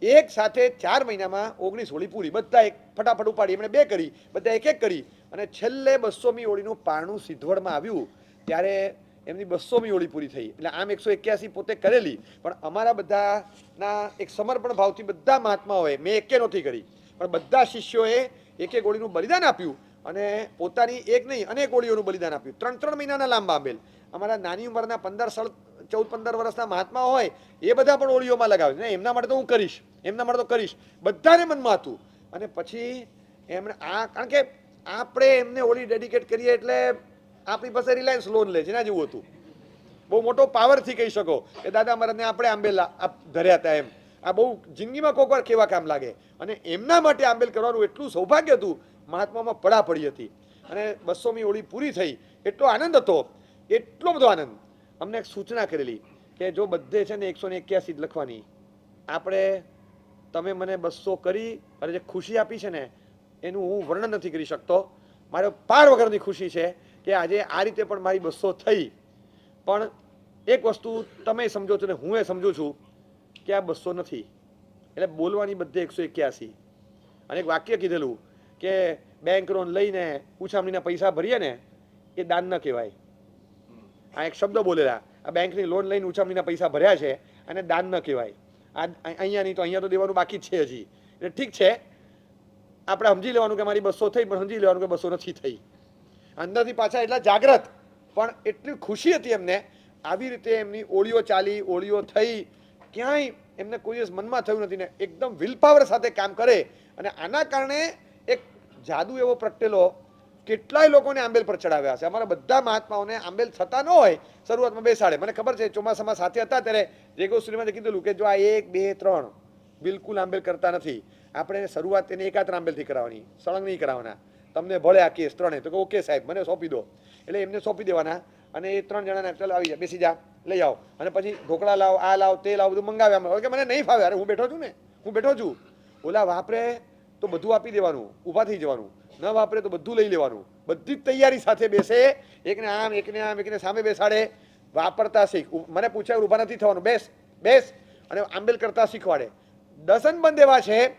Speaker 1: એક સાથે 4 મહિનામાં 19 હોળી પૂરી. બધા એક ફટાફટ ઉપાડી, એમણે 2 કરી, બધા એક કરી, અને છેલ્લે 200મી હોળીનું પારણું સિદ્ધવડમાં આવ્યું ત્યારે એમની 200મી હોળી પૂરી થઈ. એટલે આમ 181 પોતે કરેલી, પણ અમારા બધાના એક સમર્પણ ભાવથી બધા મહાત્માઓએ, મેં એકે નહોતી કરી, પણ બધા શિષ્યોએ એક એક હોળીનું બલિદાન આપ્યું, અને પોતાની એક નહીં અનેક હોળીઓનું બલિદાન આપ્યું. 3-3 મહિનાના લાંબા આંબેલ. અમારા નાની ઉંમરના 14-15 વર્ષના મહાત્મા હોય એ બધા પણ હોળીઓમાં લગાવે ને, એમના માટે તો હું કરીશ, એમના માટે તો કરીશ, બધાને મનમાં હતું. અને પછી એમણે કારણ કે આપણે એમને હોળી ડેડિકેટ કરીએ એટલે આપણી પાસે રિલાયન્સ લોન લે છે એના જેવું હતું. બહુ મોટો પાવરથી કહી શકો કે દાદા અમારાને આપણે આંબેલ ધર્યા હતા એમ. આ બહુ જિંદગીમાં કોઈક વાર કેવા કામ લાગે. અને એમના માટે આંબેલ કરવાનું એટલું સૌભાગ્ય હતું, મહાત્મામાં પડાપડી હતી. અને 200મી હોળી પૂરી થઈ, એટલો આનંદ હતો, એટલો બધો આનંદ. અમને એક સૂચના કરેલી કે જો બધે છે ને 181 જ લખવાની. આપણે તમે મને 200 કરી અને જે ખુશી આપી છે ને એનું હું વર્ણન નથી કરી શકતો. મારે પાર વગરની ખુશી છે કે આજે આ રીતે પણ મારી 200 થઈ. પણ એક વસ્તુ તમે સમજો છો ને હું એ સમજુ છું કે આ 200 નથી, એટલે બોલવાની બધે 181. અને એક વાક્ય કીધેલું કે બેંક લોન લઈને ઉછામણીના પૈસા ભરીએ ને એ દાન ન કહેવાય. આ એક શબ્દ બોલેલા, આ બેંકની લોન લઈને ઉછામણીના પૈસા ભર્યા છે અને દાન ન કહેવાય. આ અહીંયા નહીં તો અહીંયા તો દેવાનું બાકી જ છે હજી. એટલે ઠીક છે, આપણે સમજી લેવાનું કે મારી 200 થઈ, પણ સમજી લેવાનું કે 200 નથી થઈ. અંદરથી પાછા એટલા જાગ્રત, પણ એટલી ખુશી હતી એમને. આવી રીતે એમની ઓળીઓ ચાલી, ઓળીઓ થઈ, ક્યાંય એમને કોઈ દિવસ મનમાં થયું નથી ને એકદમ વિલ પાવર સાથે કામ કરે. અને આના કારણે એક જાદુ એવો પ્રગટેલો, કેટલાય લોકોને આંબેલ પર ચડાવ્યા છે. અમારા બધા મહાત્માઓને આંબેલ થતા ન હોય શરૂઆતમાં બેસાડે. મને ખબર છે ચોમાસામાં સાથે હતા ત્યારે રેગોશ્રીમાં કીધેલું કે જો આ 1, 2, 3 બિલકુલ આંબેલ કરતા નથી. આપણે શરૂઆત તેને એકાત્ર આંબેલથી કરાવવાની, સળંગ નહીં કરાવવાના. તમને ભળે આ કેસ 3 તો કે ઓકે સાહેબ મને સોંપી દો. એટલે એમને સોંપી દેવાના, અને એ 3 જણાને ચાલો આવી જા, બેસી જા, લઈ આવો. અને પછી ઢોકળા લાવ, આ લાવ, તે લાવ, બધું મંગાવે. આમ કે મને નહીં ફાવે, અરે હું બેઠો છું ને, હું બેઠો છું. ઓલા વાપરે તો બધું આપી દેવાનું, ઊભા થઈ જવાનું. ન વાપરે તો બધું લઈ લેવાનું. બધી જ તૈયારી સાથે બેસે, એકને આમ, એકને આમ, એકને સામે બેસાડે. વાપરતા શીખ. મને પૂછે ઊભા નથી થવાનું, બેસ બેસ. અને આંબેલ કરતા શીખવાડે. ડઝન બંધ એવા છે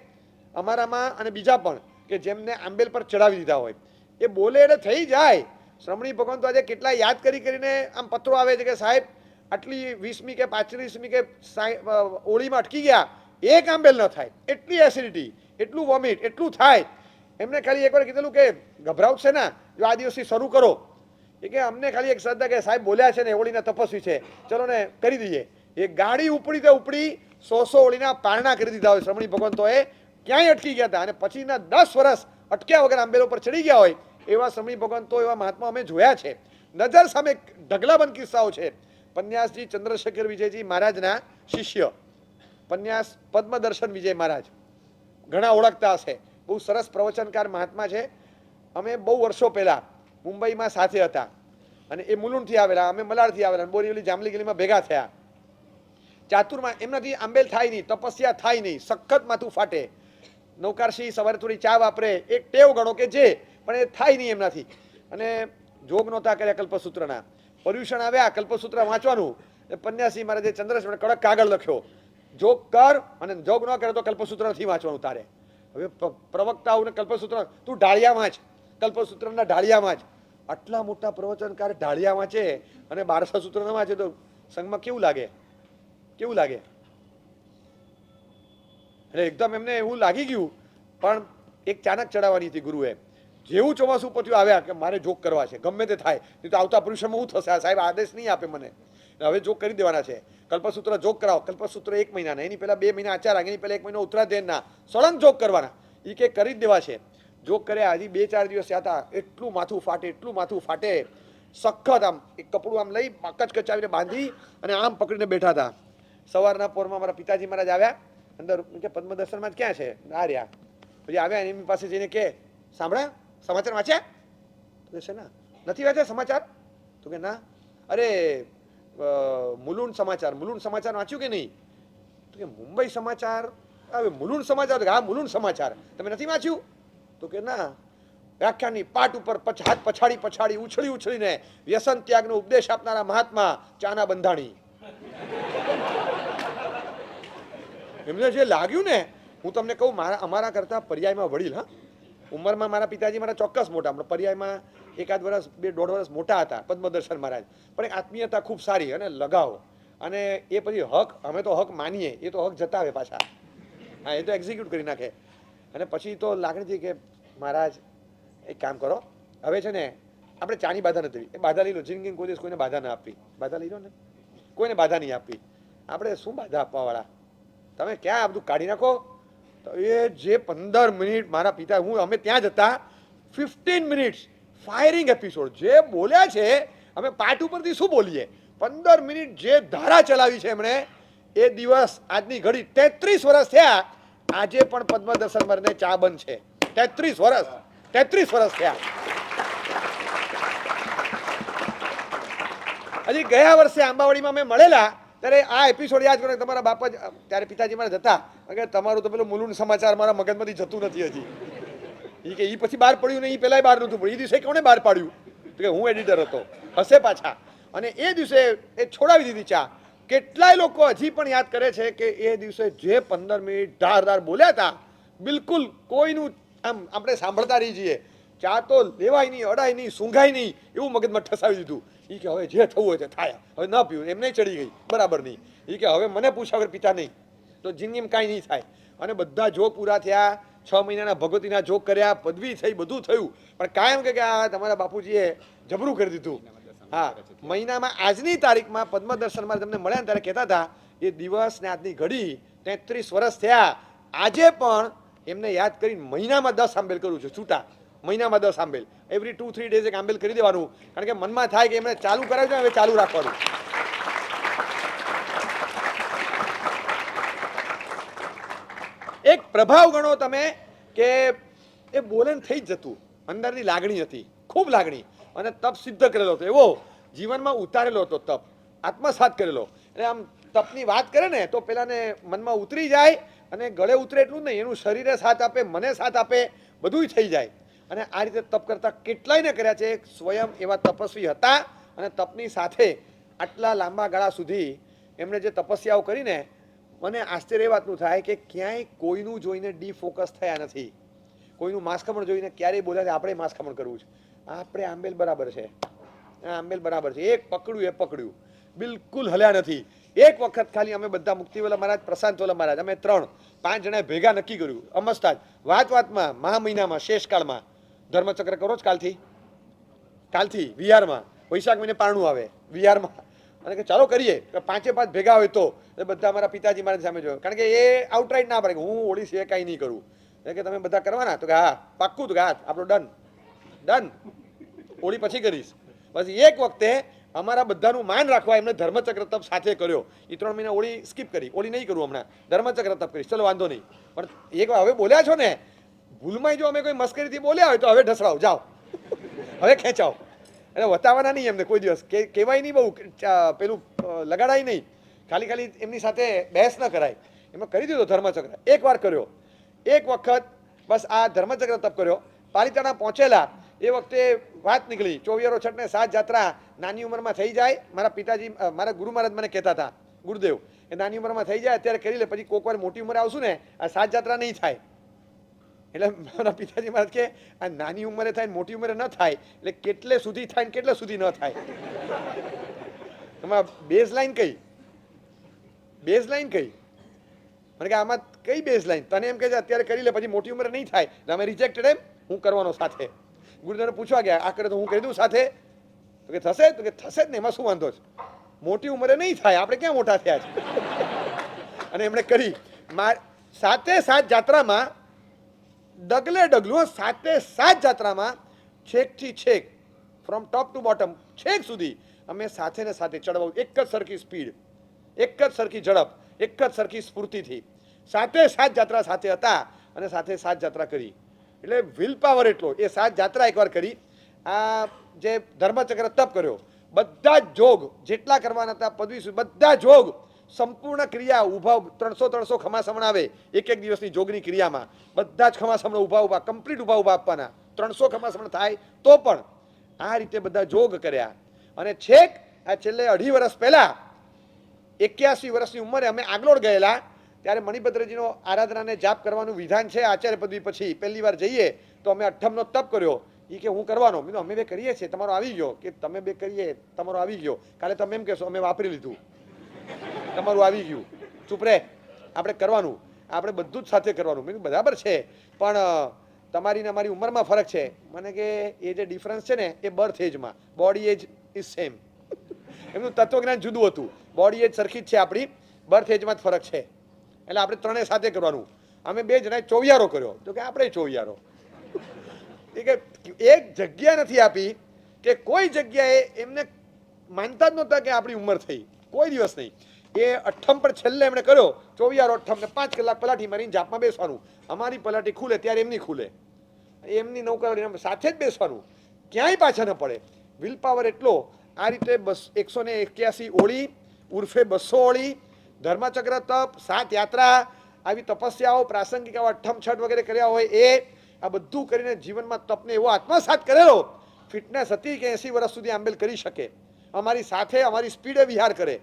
Speaker 1: અમારામાં અને બીજા પણ કે જેમને આંબેલ પર ચડાવી દીધા હોય. એ બોલે એટલે થઈ જાય. શ્રમણી ભગવાન તો આજે કેટલા યાદ કરીને આમ પત્રો આવે છે કે સાહેબ આટલી 20મી કે 35મી કે હોળીમાં અટકી ગયા, એક આંબેલ ન થાય, એટલી એસિડિટી, એટલું વોમિટ, એટલું થાય. એમને ખાલી એકવાર કીધેલું કે ગભરાવ છે ને, જો આ દિવસથી શરૂ કરો. એ કે અમને ખાલી એક શ્રદ્ધા કે સાહેબ બોલ્યા છે ને હોળીના તપસ્વી છે, ચલો ને કરી દઈએ. એ ગાડી ઉપડી તો ઉપડી, 100 હોળીના પારણા કરી દીધા હોય શ્રમણી ભગવાન તો એ ક્યાંય અટકી ગયા હતા. અને પછીના 10 વર્ષ અટક્યા વગર આંબેલો પર ચડી ગયા હોય એવા શ્રમણી ભગવાન તો એવા મહાત્મા અમે જોયા છે. નજર સામે ઢગલાબંધ કિસ્સાઓ છે. પન્યાસજી ચંદ્રશેખર વિજયજી મહારાજના શિષ્ય, પન્યાસ પદ્મદર્શન વિજય મહારાજ, ઘણા ઓળખતા હશે. બહુ સરસ પ્રવચનકાર મહાત્મા છે. અમે બહુ વર્ષો પહેલાં મુંબઈમાં સાથે હતા, અને એ મુલુંડથી આવેલા, અમે મલાડથી આવેલા, બોરીવલી જાંબલી ગલીમાં ભેગા થયા. ચાતુરમાં એમનાથી આંબેલ થાય નહીં, તપસ્યા થાય નહીં, સખત માથું ફાટે. નૌકારસિંહ સવારે થોડી ચા વાપરે, એક ટેવ ગણો કે જે, પણ એ થાય નહીં એમનાથી. અને જોગ નહોતા કર્યા કલ્પસૂત્રના. પર્યુષણ આવ્યા, કલ્પસૂત્ર વાંચવાનું. પન્યાસી મહારાજે ચંદ્રશેખર કડક કાગળ લખ્યો, જોગ કર, અને જોગ ન કરે તો કલ્પસૂત્ર નથી વાંચવાનું તારે. હવે પ્રવક્તાઓને કલ્પસૂત્ર, તું ઢાળિયા વાંચ, કલ્પસૂત્રના ઢાળિયા વાંચ. આટલા મોટા પ્રવચનકાર ઢાળિયા વાંચે અને 12 સૂત્ર ન વાંચે તો સંઘમાં કેવું લાગે? કેવું લાગે? એટલે એકદમ એમને એવું લાગી ગયું. પણ એક ચાનક ચડાવવાની હતી ગુરુએ. જેવું ચોમાસું પત્યું આવ્યા કે મારે જોગ કરવા છે, ગમે તે થાય, નહીં તો આવતા પુરુષમાં શું થશે? આ સાહેબ આદેશ નહીં આપે મને, હવે જોગ કરી દેવાના છે. કલ્પસૂત્ર જોગ કરાવો. કલ્પસૂત્ર 1 મહિનાના, એની પહેલા 2 મહિના આચાર, એની પહેલા 1 મહિનો ઉત્તરાધ્યયનના સળંગ જોગ કરવાના. એ કે કરી જ દેવા છે. જોગ કર્યા, હજી 2-4 દિવસ થયા હતા, એટલું માથું ફાટે, એટલું માથું ફાટે, સખત. આમ એક કપડું આમ લઈ કચકચાવીને બાંધી અને આમ પકડીને બેઠા હતા. સવારના પોરમાં મારા પિતાજી મહારાજ આવ્યા અંદર, કે પદ્મદર્શનમાં જ ક્યાં છે? આ રહ્યા. પછી આવ્યા એની પાસે જઈને કે સાંભળ્યા, સમાચાર વાંચ્યા? તો કે છે ના, નથી વાંચ્યા સમાચાર? તો કે ના. અરે મુલુંડ સમાચાર, મુલુંડ સમાચાર વાંચ્યું કે નહીં? તો કે મુંબઈ સમાચાર, હવે મુલુંડ સમાચાર? હા મુલુંડ સમાચાર તમે નથી વાંચ્યું? તો કે ના. વ્યાખ્યાનની પાટ ઉપર હાથ પછાડી પછાડી ઉછળી ઉછળીને વ્યસન ત્યાગનો ઉપદેશ આપનારા મહાત્મા ચાના બંધાણી. એમને જે લાગ્યું ને, હું તમને કહું, અમારા કરતાં પર્યાયમાં વડીલ, હા, ઉંમરમાં મારા પિતાજી મારા ચોક્કસ મોટા, હમણાં પર્યાયમાં એકાદ વર્ષ 2.5 વર્ષ મોટા હતા પદ્મદર્શન મહારાજ, પણ એક આત્મીયતા ખૂબ સારી અને લગાવ, અને એ પછી હક, અમે તો હક માનીએ, એ તો હક જતાવે પાછા, હા, એ તો એક્ઝિક્યુટ કરી નાખે. અને પછી તો લાગણી હતી કે મહારાજ એક કામ કરો, હવે છે ને આપણે ચાની બાધા નથી, એ બાધા લઈ લો, જિંદગી કોઈ દિવસ કોઈને બાધા ના આપવી, બાધા લઈ લો ને, કોઈને બાધા નહીં આપવી, આપણે શું બાધા આપવાવાળા, તમે ક્યાં આ બધું કાઢી નાખો. તો એ જે 15 મિનિટ મારા પિતા, હું અમે ત્યાં જ હતા, 15 મિનિટ્સ ફાયરિંગ એપિસોડ, જે બોલ્યા છે અમે પાઠ ઉપરથી શું બોલીએ, 15 મિનિટ જે ધારા ચલાવી છે એમણે, એ દિવસ આજની ઘડી 33 વર્ષ થયા, આજે પણ પદ્મદર્શન મરને ચા બંધ છે. 33 વર્ષ થયા. હજી ગયા વર્ષે આંબાવાડીમાં મેં મળેલા ત્યારે આ એપિસોડ યાદ કરો, તમારા બાપા ત્યારે પિતાજી મારા જતા, તમારું તો પેલું મુલુંડ સમાચાર મારા મગજમાંથી જતું નથી હજી. એ કે એ પછી બહાર પડ્યું ને, એ પહેલાં બહાર નહોતું પડ્યું, એ દિવસે કોણે બહાર પાડ્યું, તો કે હું એડિટર હતો, હશે પાછા. અને એ દિવસે એ છોડાવી દીધી ચા. કેટલાય લોકો હજી પણ યાદ કરે છે કે એ દિવસે જે 15 મિનિટ ધારદાર બોલ્યા હતા, બિલકુલ કોઈનું આમ આપણે સાંભળતા રહી જઈએ, ચા તો લેવાય નહીં, અડાય નહીં, સૂંઘાય નહીં, એવું મગજમાં ઠસાવી દીધું. એ કે હવે જે થવું હોય તે થાય, હવે ન પીવું, એમને ચડી ગઈ, બરાબર નહીં. એ કે હવે મને પૂછ્યા વગર પીતા નહીં, તો જિંદગીમાં કાંઈ નહીં થાય. અને બધા જોક પૂરા થયા, 6 મહિનાના ભગવતીના જોક કર્યા, પદવી થઈ, બધું થયું, પણ કાયમ કે આ તમારા બાપુજીએ જબરું કરી દીધું. હા, મહિનામાં આજની તારીખમાં પદ્મદર્શનમાં તમને મળ્યા ને ત્યારે કહેતા હતા, એ દિવસ ને આજની ઘડી 33 વર્ષ થયા, આજે પણ એમને યાદ કરીને મહિનામાં 10 આંબેલ કરું છું, છૂટા મહિનામાં 10 આંબેલ, એવરી 2-3 ડેઝ એક આંબેલ કરી દેવાનું, કારણ કે મનમાં થાય કે એમને ચાલુ કરાવ્યું છે, હવે ચાલુ રાખવાનું. એક પ્રભાવ ગણો તમે કે એ બોલેન થઈ જ જતું, અંદરની લાગણી હતી, ખૂબ લાગણી, અને તપ સિદ્ધ કરેલો હતો, એવો જીવનમાં ઉતારેલો હતો, તપ આત્મસાત કરેલો. એટલે આમ તપની વાત કરે ને તો પેલાને મનમાં ઉતરી જાય, અને ગળે ઉતરે એટલું જ નહીં, એનું શરીરે સાથ આપે, મને સાથ આપે, બધું થઈ જાય. અને આ રીતે તપ કરતા કેટલાયને કર્યા છે, સ્વયં એવા તપસ્વી હતા. અને તપની સાથે આટલા લાંબા ગાળા સુધી એમણે જે તપસ્યાઓ કરીને, મને આશ્ચર્ય એ વાતનું થાય કે ક્યાંય કોઈનું જોઈને ડીફોકસ થયા નથી, કોઈનું માસખમણ જોઈને ક્યારેય બોલ્યા આપણે માસખમણ કરવું છે, આપણે આંબેલ બરાબર છે, આંબેલ બરાબર છે, એક પકડ્યું એ પકડ્યું, બિલકુલ હલ્યા નથી. એક વખત ખાલી અમે બધા મુક્તિવાલા મહારાજ, પ્રશાંતવાલા મહારાજ, અમે 3-5 જણાએ ભેગા નક્કી કર્યું, અમસ્તા જ વાતમાં મહા મહિનામાં શેષકાળમાં ધર્મચક્ર કરો જ કાલથી વિહારમાં, વૈશાખ મહિને પારણું આવે વિહારમાં, અને કે ચાલો કરીએ, 5-5 ભેગા હોય તો બધા અમારા પિતાજી મારા સામે જોયો, કારણ કે એ આઉટરાઈટ ના પડે કે હું હોળી સિવાય કાંઈ નહીં કરું, કે તમે બધા કરવાના, તો કે હા પાક્કું, તો કે હા આપણું ડન, હોળી પછી કરીશ. પછી એક વખતે અમારા બધાનું માન રાખવા એમને ધર્મચક્ર તપ સાથે કર્યો. એ 3 મહિના હોળી સ્કીપ કરી, હોળી નહીં કરું હમણાં, ધર્મચક્ર તપ કરીશ, ચલો વાંધો નહીં. પણ એક વાર હવે બોલ્યા છો ને, ભૂલમાં જો અમે કોઈ મસ્કરીથી બોલ્યા હોય તો હવે ઢસડાવો, જાઓ હવે ખેંચાવો, એટલે વતાવવાના નહીં એમને કોઈ દિવસ, કહેવાય નહીં, બહુ પેલું લગાડાય નહીં, ખાલી એમની સાથે બહેસ ન કરાય. એમાં કરી દીધો ધર્મચક્ર, એક વાર કર્યો, એક વખત બસ આ ધર્મચક્ર તપ કર્યો. પાલિતાણા પહોંચેલા એ વખતે વાત નીકળી, ચોવિયારો છઠ ને 7 જાત્રા નાની ઉંમરમાં થઈ જાય. મારા પિતાજી, મારા ગુરુ મહારાજ મને કહેતા હતા, ગુરુદેવ, એ નાની ઉંમરમાં થઈ જાય અત્યારે કરી લે, પછી કોઈક વાર મોટી ઉંમરે આવશું ને આ 7 જાત્રા નહીં થાય. એટલે મારા પિતાજી મહારાજ કે આ નાની ઉંમરે થાય ને મોટી ઉંમરે ન થાય, એટલે કેટલે સુધી થાય ને કેટલે સુધી ન થાય. એમાં બેઝ લાઈન કઈ મને કે આમાં કઈ બેઝ લાઈન, તને એમ કે છે અત્યારે કરી લે પછી મોટી ઉંમરે નહીં થાય, એટલે અમે રિજેક્ટેડ, એમ હું કરવાનો સાથે. ગુરુદેવને પૂછવા ગયા, આ કરે તો હું કહી દઉં સાથે, તો કે થશે, તો કે થશે જ ને, એમાં શું વાંધો છે, મોટી ઉંમરે નહીં થાય, આપણે ક્યાં મોટા થયા છે. અને એમણે કરી 7 જાત્રામાં ડગલે ડગલું, 7 જાત્રામાં છેકથી છેક, ફ્રોમ ટોપ ટુ બોટમ, છેક સુધી અમે સાથે ને સાથે ચડવું, એક જ સરખી સ્પીડ, એક જ સરખી ઝડપ, એક જ સરખી સ્ફૂર્તિથી 7 જાત્રા સાથે હતા, અને સાથે 7 જાત્રા કરી. એટલે વિલ પાવર એટલો, એ 7 જાત્રા એકવાર કરી. આ જે ધર્મચક્ર તપ કર્યો, બધા જ જોગ જેટલા કરવાના હતા પદવી, બધા જોગ સંપૂર્ણ ક્રિયા, ઊભા 300 ખમાસમણ આવે એક દિવસની જોગની ક્રિયામાં, બધા જ ખમાસમણ ઊભા કમ્પ્લીટ ઊભા આપવાના, 300 ખમાસમણ થાય તો પણ આ રીતે બધા જોગ કર્યા. અને છેક આ છેલ્લે 2.5 વર્ષ પહેલા 81 વર્ષની ઉંમરે અમે આગલોડ ગયેલા, ત્યારે મણિભદ્રજીનો આરાધનાને જાપ કરવાનું વિધાન છે આચાર્ય પદવી પછી પહેલી વાર જઈએ તો અમે અઠ્ઠમનો તપ કર્યો એ કે હું કરવાનો મેં અમે બે કરીએ છીએ તમારો આવી ગયો કે તમે બે કરીએ તમારો આવી ગયો કાલે તમે એમ કહેશો અમે વાપરી લીધું તમારું આવી ગયું ચૂપ રહે આપણે કરવાનું આપણે બધું જ સાથે કરવાનું મેં બરાબર છે પણ તમારી ને અમારી ઉંમરમાં ફરક છે મને કે એ જે ડિફરન્સ છે ને એ બર્થ એજમાં બોડી એજ ઇઝ સેમ એમનું તત્વજ્ઞાન જુદું હતું બોડી એજ સરખી જ છે આપણી બર્થ એજમાં જ ફરક છે એટલે આપણે ત્રણેય સાથે કરવાનું અમે બે જણાએ ચોવિયારો કર્યો તો કે આપણે ચોવિયારો એ કે એક જગ્યા નથી આપી કે કોઈ જગ્યાએ એમને માનતા જ નહોતા કે આપણી ઉંમર થઈ કોઈ દિવસ નહીં એ અઠ્ઠમ પર છેલ્લે એમણે કર્યો ચોવિયારો અઠ્ઠમને 5 કલાક પલાઠી મારીને જાપમાં બેસવાનું અમારી પલાઠી ખુલે ત્યારે એમની ખુલે એમની નૌકા સાથે જ બેસવાનું ક્યાંય પાછા ન પડે વિલ પાવર એટલો આ રીતે 181 ઓળી ઉર્ફે 200 ઓળી ધર્મચક્ર તપ 7 યાત્રા આવી તપસ્યાઓ પ્રાસંગિક આવા અઠ્ઠમ છઠ વગેરે કર્યા હોય એ આ બધું કરીને જીવનમાં તપને એવો આત્મસાત કરેલો ફિટનેસ હતી કે 80 વર્ષ સુધી આંબેલ કરી શકે અમારી સાથે અમારી સ્પીડે વિહાર કરે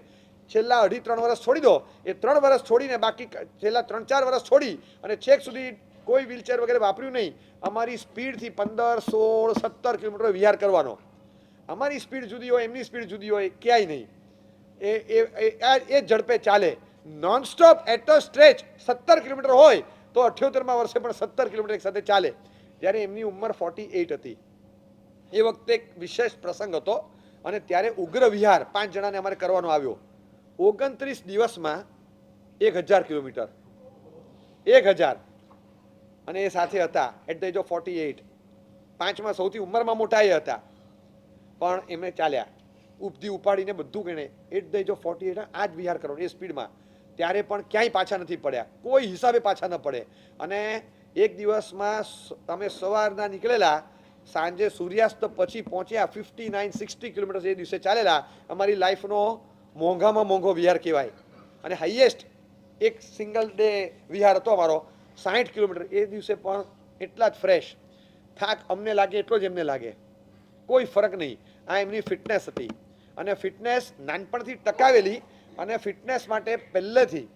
Speaker 1: છેલ્લા 2.5-3 વર્ષ છોડી દો એ 3 વર્ષ છોડીને બાકી છેલ્લા 3-4 વર્ષ છોડી અને છેક સુધી કોઈ વ્હીલચેર વગેરે વાપર્યું નહીં અમારી સ્પીડથી 15, 16, 17 કિલોમીટર વિહાર કરવાનો અમારી સ્પીડ જુદી હોય એમની સ્પીડ જુદી હોય ક્યાંય નહીં એ ઝડપે ચાલે nonstop at a stretch 17 kilometre હોય તો 78મા વર્ષે પણ 17 કિલોમીટર એક સાથે ચાલે જ્યારે એમની ઉંમર 48 હતી એ વખતે એક વિશેષ પ્રસંગ હતો અને ત્યારે ઉગ્ર વિહાર 5 જણાને અમારે કરવાનો આવ્યો 29 દિવસમાં 1000 કિલોમીટર 1000 અને એ સાથે હતા એટ ધ એજ ઓફ 48 પાંચમાં સૌથી ઉંમરમાં મોટા એ હતા પણ એમણે ચાલ્યા ઉપધી ઉપાડીને બધું ગણે એટ ધ એજ ઓફ 48 આ જ વિહાર કરવાનો એ સ્પીડમાં ત્યારે પણ ક્યાંય પાછા નથી પડ્યા કોઈ હિસાબે પાછા ન પડે અને એક દિવસમાં અમે સવારના નીકળેલા સાંજે સૂર્યાસ્ત પછી પહોંચ્યા 59-60 કિલોમીટર એ દિવસે ચાલેલા અમારી લાઈફનો મોંઘામાં મોંઘો વિહાર કહેવાય અને હાઈએસ્ટ એક સિંગલ ડે વિહાર હતો અમારો 60 કિલોમીટર એ દિવસે પણ એટલા જ ફ્રેશ થાક અમને લાગે એટલો જ એમને લાગે કોઈ ફરક નહીં આ એમની ફિટનેસ હતી અને ફિટનેસ નાનપણથી ટકાવેલી અને ફિટનેસ માટે પહેલેથી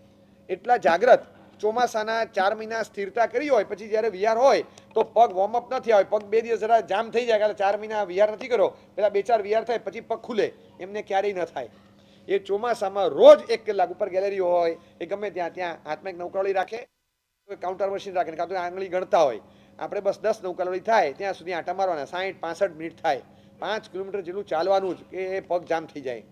Speaker 1: એટલા જાગ્રત ચોમાસાના 4 મહિના સ્થિરતા કરી હોય પછી જ્યારે વિહાર હોય તો પગ વોર્મઅપ ન થયા હોય પગ 2 દિવસ જરા જામ થઈ જાય એટલે 4 મહિના વિહાર નથી કર્યો પેલા 2-4 વિહાર થાય પછી પગ ખુલે એમને ક્યારેય ન થાય એ ચોમાસામાં રોજ 1 કલાક ઉપર ગેલેરી હોય એ ગમે ત્યાં હાથમાં એક નૌકાવળી રાખે કાઉન્ટર મશીન રાખે કાં તો આંગળી ગણતા હોય આપણે બસ 10 નૌકાવળી થાય ત્યાં સુધી આંટા મારવાના 60-65 મિનિટ થાય 5 કિલોમીટર જેટલું ચાલવાનું જ કે એ પગ જામ થઈ જાય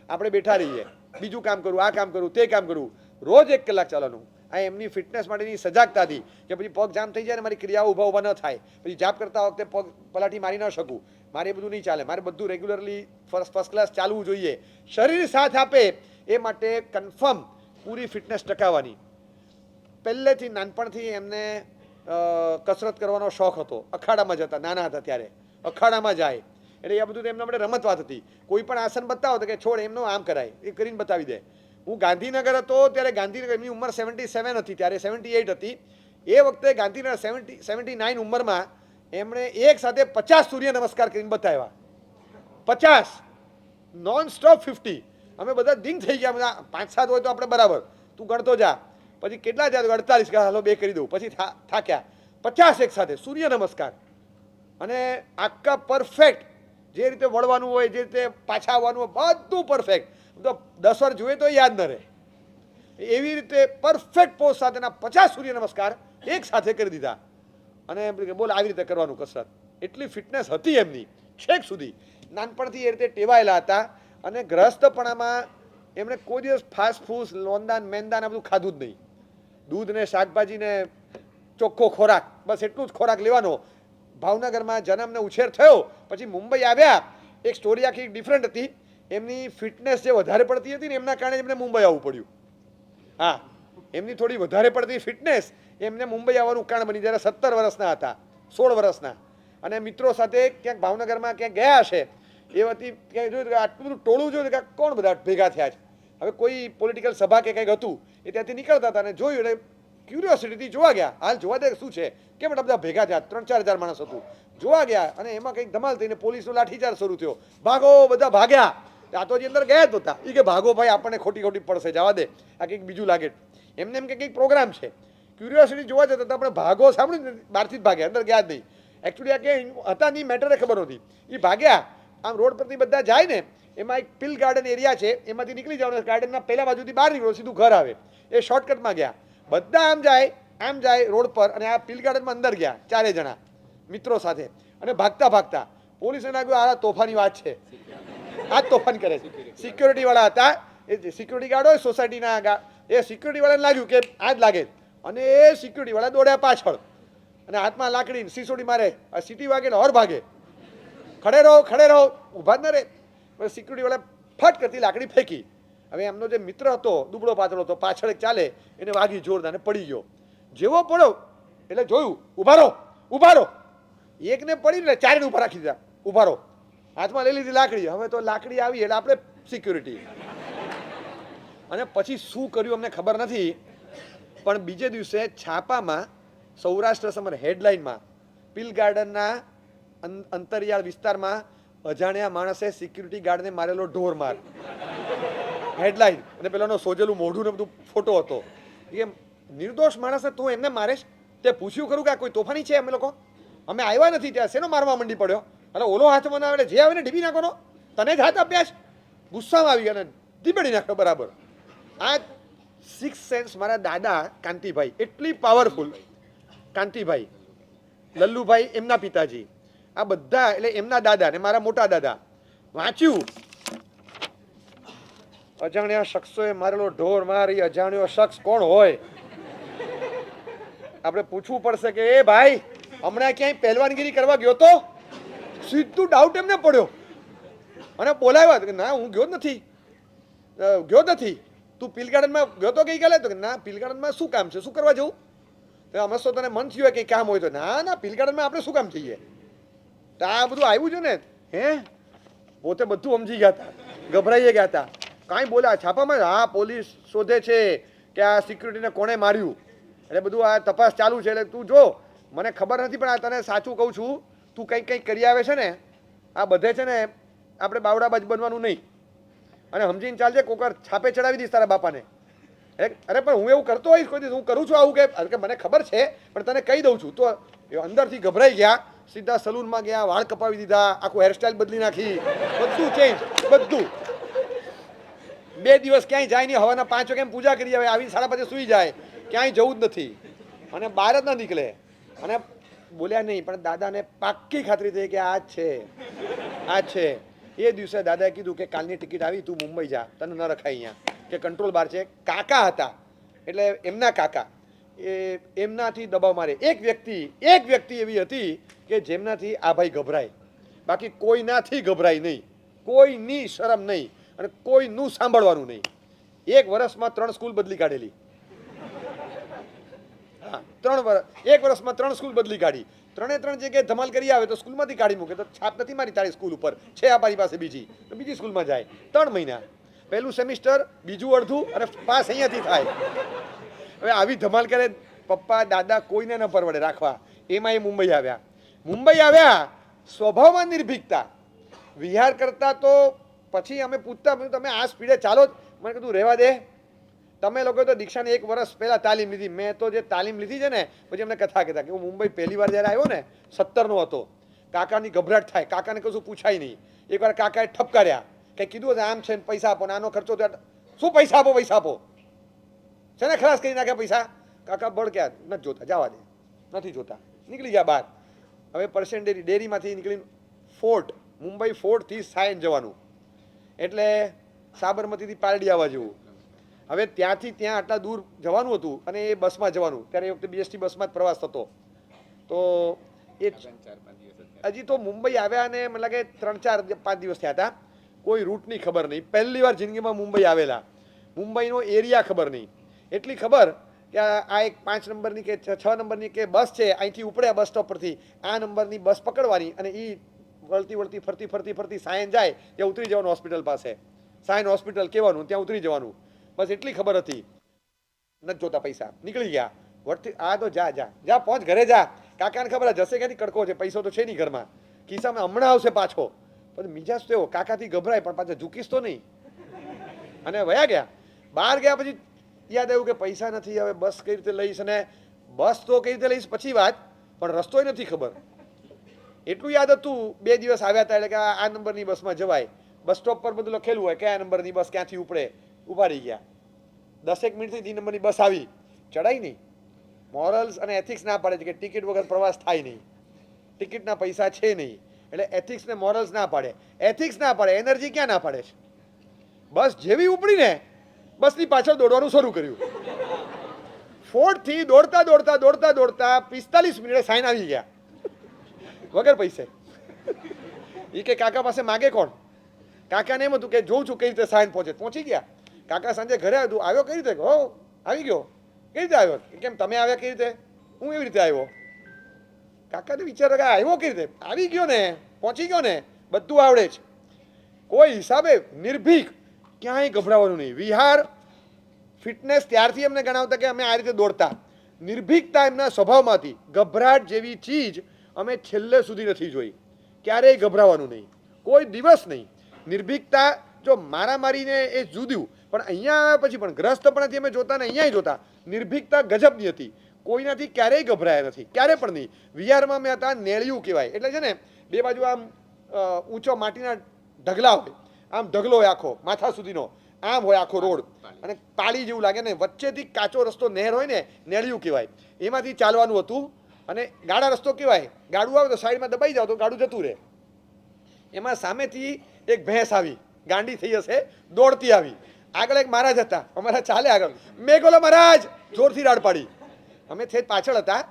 Speaker 1: આપણે બેઠા રહીએ બીજું કામ કરું આ કામ કરું તે કામ કરું રોજ 1 કલાક ચાલવાનું આ એમની ફિટનેસ માટેની સજાગતા હતી કે પછી પગ જામ થઈ જાય ને મારી ક્રિયાઓ ઊભા ન થાય પછી જાપ કરતા વખતે પગ પલાઠી મારી ન શકું મારે એ બધું નહીં ચાલે મારે બધું રેગ્યુલરલી ફર્સ્ટ ક્લાસ ચાલવું જોઈએ શરીર સાથ આપે એ માટે કન્ફર્મ પૂરી ફિટનેસ ટકાવવાની પહેલેથી નાનપણથી એમને કસરત કરવાનો શોખ હતો અખાડામાં જતા નાના હતા ત્યારે અખાડામાં જાય એટલે એ બધું એમના માટે રમત વાત હતી કોઈ પણ આસન બતાવો તો કે છોડ એમનો આમ કરાય એ કરીને બતાવી દે હું ગાંધીનગર હતો ત્યારે ગાંધીનગર એમની ઉંમર 77 હતી ત્યારે 78 હતી એ વખતે ગાંધીનગર 79 ઉંમરમાં એમણે એક સાથે 50 સૂર્ય નમસ્કાર કરીને બતાવ્યા 50 નોન સ્ટોપ 50 અમે બધા દિંગ થઈ ગયા બધા 5-7 હોય તો આપણે બરાબર તું ગણતો જા પછી કેટલા જાય 48 હાલો 2 કરી દઉં પછી થાક્યા 50 એક સાથે સૂર્ય નમસ્કાર અને આખા પરફેક્ટ જે રીતે વળવાનું હોય જે રીતે પાછા આવવાનું હોય બધું પરફેક્ટ તો 10 વાર જોઈએ તો યાદ ન રહે એવી રીતે પરફેક્ટ પોઝ સાથેના 50 સૂર્ય નમસ્કાર એક સાથે કરી દીધા અને બોલ આવી રીતે કરવાનું કસરત એટલી ફિટનેસ હતી એમની છેક સુધી નાનપણથી એ રીતે ટેવાયેલા હતા અને ગ્રહસ્થપણામાં એમણે કોઈ દિવસ ફાસ્ટ ફૂડ લોંદાન મેંદાન આ બધું ખાધું જ નહીં દૂધ ને શાકભાજી ને ચોખ્ખો ખોરાક બસ એટલું જ ખોરાક લેવાનો ભાવનગરમાં જન્મ ને ઉછેર થયો પછી મુંબઈ આવ્યા એક સ્ટોરી આખી ડિફરન્ટ હતી એમની ફિટનેસ જે વધારે પડતી હતી ને એમના કારણે એમને મુંબઈ આવવું પડ્યું હા એમની થોડી વધારે પડતી ફિટનેસ એમને મુંબઈ આવવાનું કારણ બની જ્યારે 17 વર્ષના હતા 16 વર્ષના અને મિત્રો સાથે ક્યાંક ભાવનગરમાં ક્યાંક ગયા હશે એ વતી ક્યાંક જોયું કે આટલું બધું ટોળું જોયું કે કોણ બધા ભેગા થયા છે હવે કોઈ પોલિટિકલ સભા કે કંઈક હતું એ ત્યાંથી નીકળતા હતા અને જોયું એટલે ક્યુરિયોસિટીથી જોવા ગયા હાલ જોવા દે શું છે કેમ એટલા બધા ભેગા થયા 3-4 હજાર માણસ હતું જોવા ગયા અને એમાં કંઈક ધમાલ થઈને પોલીસનો લાઠીચાર્જ શરૂ થયો ભાગો બધા ભાગ્યા આ તો જે અંદર ગયા જ હતા એ કે ભાગો ભાઈ આપણને ખોટી પડશે જવા દે આ કંઈક બીજું લાગે એમને એમ કે કંઈક પ્રોગ્રામ છે. ક્યુરિયોસિટી જોવા જતા આપણે ભાગો સાંભળ્યું બહારથી જ ભાગ્યા, અંદર ગયા જ નહીં. એકચ્યુઅલી આ કે હતા નહીં, મેટરે ખબર નહોતી. એ ભાગ્યા આમ રોડ પરથી બધા જાય ને, એમાં એક પિલ ગાર્ડન એરિયા છે, એમાંથી નીકળી જવાનું. ગાર્ડનના પહેલા બાજુથી બહાર નીકળો, સીધું ઘર આવે. એ શોર્ટકટમાં ગયા. બધા આમ જાય રોડ પર, અને આ પિલ ગાર્ડનમાં અંદર ગયા 4 જણા મિત્રો સાથે, અને ભાગતા ભાગતા પોલીસને લાગ્યું આ તોફાની વાત છે, આ જ તોફાન કરે છે. સિક્યોરિટી વાળા હતા, એ સિક્યોરિટી ગાર્ડ હોય સોસાયટીના, એ સિક્યોરિટી વાળાને લાગ્યું કે આ જ લાગે, અને એ સિક્યોરિટી વાળા દોડ્યા પાછળ, અને હાથમાં લાકડી સિસોડી મારે, સીટી વાગે ને ઓર ભાગે. ખડે રહો, ઊભા જ ન રહે. સિક્યુરિટી વાળા ફટ કરતી લાકડી ફેંકી. હવે એમનો જે મિત્ર હતો દુબળો પાતળો હતો, પાછળ એક ચાલે, એને વાગી જોરદાર ને પડી ગયો. જેવો પડ્યો એટલે જોયું, ઊભા રહો. એકને પડી ને 4ને ઊભા રાખી દીધા, ઊભા રહો. હાથમાં લઈ લીધી લાકડી. હવે તો લાકડી આવી એટલે આપણે સિક્યુરિટી. અને પછી શું કર્યું અમને ખબર નથી, પણ બીજે દિવસે છાપામાં સૌરાષ્ટ્ર સમર હેડલાઇનમાં પિલ ગાર્ડનના અંતરિયાળ વિસ્તારમાં અજાણ્યા માણસે સિક્યુરિટી ગાર્ડને મારેલો ઢોર માર, હેડલાઇન. અને પેલાનો સોજેલું મોઢું ને બધું ફોટો હતો. એમ નિર્દોષ માણસને તું એમને મારેશ? તે પૂછ્યું ખરું કે આ કોઈ તોફાની છે? અમે આવ્યા નથી ત્યાં, શેનો મારવા મંડી પડ્યો? એટલે ઓલો હાથ બનાવે, જે આવે ને ડીબી નાખવાનો, તને જ હાથ આપ્યા છે. ગુસ્સામાં આવી અને દીબડી નાખ્યો બરાબર. આ 6th સેન્સ મારા દાદા કાંતિભાઈ, એટલી પાવરફુલ. કાંતિભાઈ, લલ્લુભાઈ એમના પિતાજી, આ બધા એટલે એમના દાદા ને મારા મોટા દાદા. વાંચ્યું, અજાણ્યા શખ્સોએ મારેલો ઢોર મારી. અજાણ્યો શખ્સ કોણ હોય? આપણે પૂછવું પડશે કે એ ભાઈ હમણાં ક્યાંય પહેલવાનગીરી કરવા ગયો તો? સીધું ડાઉટ એમને પડ્યો અને બોલાવ્યા કે ના હું ગયો નથી. તું પિલ ગાર્ડનમાં ગયો તો ગઈકાલે? તો કે ના, પિલ ગાર્ડનમાં શું કામ છે, શું કરવા જવું? તો આમ તો તને મન થયું કે કામ હોય તો? ના, પિલ ગાર્ડનમાં આપણે શું કામ જઈએ? તો આ બધું આવ્યું છે ને, પોતે બધું સમજી ગયા હતા, ગભરાઈ ગયા હતા. કાંઈ બોલ્યા છાપામાં, હા પોલીસ શોધે છે કે આ સિક્યુરિટીને કોણે માર્યું, એટલે બધું આ તપાસ ચાલુ છે. એટલે તું જો, મને ખબર નથી પણ આ તને સાચું કહું છું, તું કંઈક કરી આવે છે ને, આ બધે છે ને આપણે બાવડાબાજ બનવાનું નહીં, અને સમજીને ચાલજે. કોકર છાપે ચડાવી દઈશ તારા બાપાને. અરે પણ હું એવું કરતો હોઈશ કોઈ દિવસ? હું કરું છું આવું કે મને ખબર છે પણ તને કહી દઉં છું. તો એ અંદરથી ગભરાઈ ગયા, સીધા સલૂનમાં ગયા, વાળ કપાવી દીધા, આખું હેરસ્ટાઈલ બદલી નાખી, બધું ચેન્જ, બધું. 2 દિવસ ક્યાંય જાય નહીં. હવાના 5 વાગે પૂજા કરી આવે, આવી 5:30 સુઈ જાય, ક્યાંય જવું જ નથી, અને બહાર જ ના નીકળે. અને બોલ્યા નહીં, પણ દાદાને પાક્કી ખાતરી થઈ કે આ જ છે. એ દિવસે દાદાએ કીધું કે કાલની ટિકિટ આવી, તું મુંબઈ જા, તને ન રખાય અહીંયા, કે કંટ્રોલ બહાર છે. કાકા હતા, એટલે એમના કાકા, એમનાથી દબાવ મારે. એક વ્યક્તિ એવી હતી કે જેમનાથી આ ભાઈ ગભરાય, બાકી કોઈનાથી ગભરાય નહીં, કોઈની શરમ નહીં, અને કોઈનું સાંભળવાનું નહીં. 1 વર્ષમાં 3 સ્કૂલ બદલી કાઢેલી. હા, 1 વર્ષમાં 3 સ્કૂલ બદલી કાઢી. 3 જગ્યાએ ધમાલ કરી આવે તો સ્કૂલમાંથી કાઢી મૂકે. તો છાપ નથી મારી તારી સ્કૂલ ઉપર, છે આ મારી પાસે બીજી, તો બીજી સ્કૂલમાં જાય. 3 મહિના, પહેલું સેમિસ્ટર, બીજું અડધું, અને પાસ અહીંયાથી થાય. હવે આવી ધમાલ કરે, પપ્પા દાદા કોઈને ન પરવડે રાખવા. એમાં એ મુંબઈ આવ્યા. સ્વભાવમાં નિર્ભીકતા. વિહાર કરતા તો પછી અમે પૂછતા, તમે આ સ્પીડે ચાલો? મને કીધું રહેવા દે, તમે લોકો તો દીક્ષાની 1 વર્ષ પહેલા તાલીમ લીધી. મેં તો જે તાલીમ લીધી છે ને, પછી અમને કથા કહેતા કે હું મુંબઈ પહેલી વાર જ્યારે આવ્યો ને, 17નો હતો. કાકાની ગભરાટ થાય, કાકાને કશું પૂછાય નહીં. એકવાર કાકાએ ઠપકાર્યા, કંઈ કીધું આમ છે ને પૈસા આપો, આનો ખર્ચો તો શું પૈસા આપો છે ને, ખલાસ કરી નાખ્યા પૈસા. કાકા બળક્યા, નથી જોતા, જવા દે, નથી જોતા, નીકળી ગયા બહાર. હવે પર્સન્ટ ડેરીમાંથી નીકળીને મુંબઈ ફોર્ટથી સાયન જવાનું, એટલે સાબરમતીથી પારડી આવવા જેવું. હવે ત્યાંથી ત્યાં આટલા દૂર જવાનું હતું, અને એ બસમાં જવાનું. ત્યારે એ વખતે BST બસમાં જ પ્રવાસ થતો. તો એ હજી તો મુંબઈ આવ્યા અને મને લાગે 3-4-5 દિવસ થયા હતા. કોઈ રૂટની ખબર નહીં, પહેલી વાર જિંદગીમાં મુંબઈ આવેલા. મુંબઈનો એરિયા ખબર નહીં. એટલી ખબર કે આ એક 5 નંબરની કે 6 નંબરની કે બસ છે, અહીંથી ઉપડ્યા બસ સ્ટોપ પરથી, આ નંબરની બસ પકડવાની, અને એ વળતી ફરતી સાયન જાય ત્યાં ઉતરી જવાનું હોસ્પિટલ પાસે. સાયન હોસ્પિટલ કહેવાનું, ત્યાં ઉતરી જવાનું. બસ એટલી ખબર હતી. નથી જોતા પૈસા, નીકળી ગયા. વળતી આ તો જા પહોંચ, ઘરે જા. કાકાને ખબર જશે ક્યાંથી, કડકો છે, પૈસો તો છે નહીં ઘરમાં, ખિસ્સામાં હમણાં આવશે પાછો. પછી મિજાજ તો એવો, કાકાથી ગભરાય પણ પાછા ઝૂકીશ તો નહીં. અને વયા ગયા. બહાર ગયા પછી યાદ આવ્યું કે પૈસા નથી, હવે બસ કઈ રીતે લઈશ, અને બસ તો કઈ રીતે લઈશ પછી વાત, પણ રસ્તોય નથી ખબર. એટલું યાદ હતું 2 દિવસ આવ્યા હતા એટલે કે આ નંબરની બસમાં જવાય. બસ સ્ટોપ પર બધું લખેલું હોય કયા નંબરની બસ ક્યાંથી ઉપડે, ઊભા રહી ગયા. 10 મિનિટથી 3 નંબરની બસ આવી, ચડાઈ નહીં. મોરલ્સ અને એથિક્સ ના પાડે છે કે ટિકિટ વગર પ્રવાસ થાય નહીં, ટિકિટના પૈસા છે નહીં, એટલે એથિક્સ ને મોરલ્સ ના પાડે. એથિક્સ ના પાડે, એનર્જી ક્યાં ના પાડે છે. બસ જેવી ઉપડીને બસની પાછળ દોડવાનું શરૂ કર્યું. ફોર્ટથી દોડતા દોડતા દોડતા દોડતા 45 મિનિટે સાઈન આવી ગયા વગર પૈસે. એ કે કાકા પાસે માગે કોણ? કાકાને એમ હતું કે જોઉં છું કઈ રીતે સાઈન પહોંચી ગયા. કાકા સાંજે ઘરે આવ્યું, આવ્યો કઈ રીતે? હો આવી ગયો. કઈ રીતે આવ્યો? કેમ તમે આવ્યા કઈ રીતે? હું એવી રીતે આવ્યો. કાકાને વિચાર આવ્યો કઈ રીતે? આવી ગયો ને, પહોંચી ગયો ને, બધું આવડે છે. કોઈ હિસાબે નિર્ભીક, ક્યાંય ગભરાવાનું નહીં. વિહાર ફિટનેસ ત્યારથી અમને ગણાવતા કે અમે આ રીતે દોડતા. નિર્ભીકતા એમના સ્વભાવમાંથી, ગભરાટ જેવી ચીજ અમે છેલ્લે સુધી નથી જોઈ. ક્યારેય ગભરાવાનું નહીં, કોઈ દિવસ નહીં. નિર્ભીકતા જો મારીને એ જુદ્યું, પણ અહીંયા આવ્યા પછી પણ ગ્રસ્તપણાથી અમે જોતા ને અહીંયા જોતા. નિર્ભીકતા ગજબની હતી, કોઈનાથી ક્યારેય ગભરાયા નથી, ક્યારે પણ નહીં. વિહારમાં અમે હતા, નેળિયું કહેવાય, એટલે છે ને બે બાજુ આમ ઊંચો માટીના ઢગલા હોય, આમ ઢગલો હોય આખો માથા સુધીનો, આમ હોય આખો રોડ, અને પાળી જેવું લાગે ને વચ્ચેથી કાચો રસ્તો નહેર હોય ને, નેળિયું કહેવાય. એમાંથી ચાલવાનું હતું. અને ગાડા રસ્તો કહેવાય, ગાડું આવે તો સાઈડમાં દબાઈ જાવ તો ગાડું જતું રહે. એમાં સામેથી એક ભેંસ આવી, ગાંડી થઈ હશે, દોડતી આવી. આગળ એક મહારાજ હતા, અમારા ચાલે આગળ. મેં બોલો મહારાજ, જોરથી રાડ પાડી. અમે થેટ પાછળ હતા.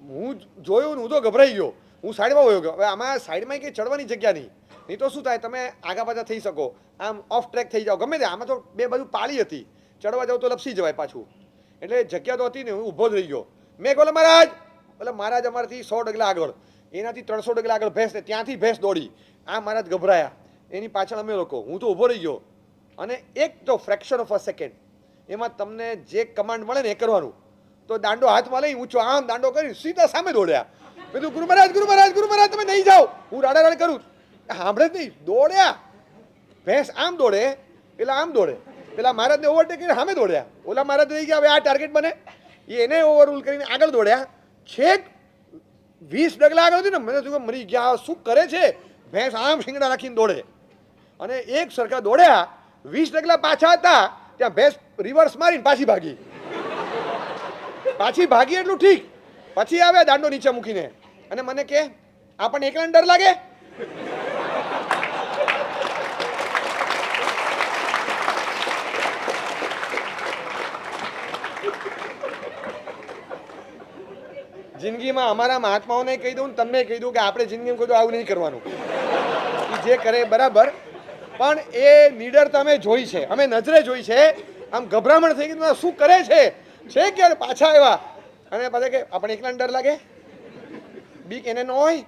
Speaker 1: હું જોયું, હું તો ગભરાઈ ગયો, હું સાઈડમાં વયો ગયો. હવે આમાં સાઈડમાં કંઈ ચડવાની જગ્યા નહીં, નહીં તો શું થાય, તમે આગા પાછા થઈ શકો, આમ ઓફ ટ્રેક થઈ જાઓ, ગમે તે. આમાં તો બે બાજુ પાળી હતી, ચડવા જાવ તો લપસી જવાય પાછું, એટલે જગ્યા તો હતી ને. હું ઊભો જ રહી ગયો. મેં બોલો મહારાજ, એટલે મહારાજ અમારાથી 100 ડગલા આગળ, એનાથી 300 ડગલા આગળ ભેંસ, ને ત્યાંથી ભેંસ દોડી. આ મહારાજ ગભરાયા, એની પાછળ અમે લોકો. હું તો ઊભો રહી ગયો. અને એક તો ફ્રેક્શન ઓફ અ સેકન્ડ એમાં તમને જે કમાન્ડ મળે ને એ કરવાનું. તો દાંડો હાથમાં લઈ ઊંચો આમ દાંડો કરી સીધા સામે દોડ્યા. મેં કીધું ગુરુ મહારાજ, ગુરુ મહારાજ, ગુરુ મહારાજ, તમે નહીં જાઓ. હું રાડા રાડ કરું, સાંભળે જ નહીં. દોડ્યા. ભેંસ આમ દોડે, પેલા આમ દોડે. પેલા મહારાજને ઓવરટેક કરીને સામે દોડ્યા. ઓલા મહારાજ રહી ગયા, હવે આ ટાર્ગેટ બને, એને ઓવરરૂલ કરીને આગળ દોડ્યા. છેક 20 ડગલા આગળ હતી ને, મને શું મરી ગયા, શું કરે છે. ભેંસ આમ શિંગડા રાખીને દોડે, અને એક સરખા દોડ્યા. 20 ડગલા પાછા હતા ત્યાં ભેંસ રિવર્સ મારીને પાછી ભાગી. પાછી ભાગી એટલું ઠીક, પછી આવે દાંડો નીચે મૂકીને અને મને કે આપણને એકલાને ડર લાગે. જિંદગીમાં અમારા મહાત્માઓને કહી દઉં, તમને કહી દઉં કે આપણે જિંદગીમાં કોઈ આવું નહીં કરવાનું. જે કરે બરાબર, પણ એ નીડરતા અમે જોઈ છે, અમે નજરે જોઈ છે. આમ ગભરામણ થઈ ગઈ, શું કરે છે કે પાછા આવ્યા. અને પાછા કે આપણે એકલા ડર લાગે, બીક એને ન હોય.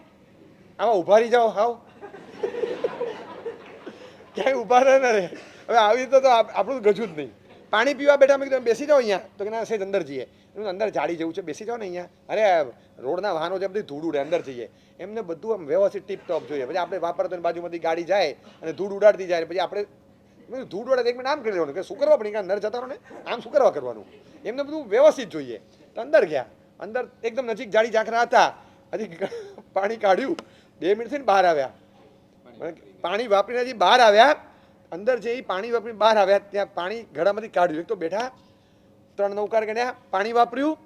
Speaker 1: આમાં ઊભા રહી જાઓ, હાવ ક્યાંય ઊભા રહે ને રે. હવે આવી રીતે તો આપણું ગજું જ નહીં. પાણી પીવા બેઠા, મેં કીધું બેસી જાઓ અહીંયા, તો કે ના સેજ અંદર જઈએ. અંદર જાડી જેવું છે, બેસી જાઓ ને અહીંયા. અરે રોડના વાહનો જે બધી ધૂળ ઉડે, અંદર જઈએ. એમને બધું આમ વ્યવસ્થિત ટીપ ટોપ જોઈએ. પછી આપણે વાપરતો બાજુમાંથી ગાડી જાય અને ધૂળ ઉડાડતી જાય, પછી આપણે ધૂળ ઉડાડે 1 મિનિટ આમ કરી દેવાનું કે શું કરવા પડે, અંદર જતા રહો ને, આમ શું કરવા કરવાનું. એમને બધું વ્યવસ્થિત જોઈએ. તો અંદર ગયા, અંદર એકદમ નજીક જાડી ઝાંખરા હતા. હજી પાણી કાઢ્યું, 2 મિનિટ થઈને બહાર આવ્યા. પાણી વાપરીને હજી બહાર આવ્યા. અંદર જે પાણી વાપરીને બહાર આવ્યા, ત્યાં પાણી ઘડામાંથી કાઢ્યું. એક તો બેઠા, 3 નૌકાર ગણ્યા, પાણી વાપર્યું.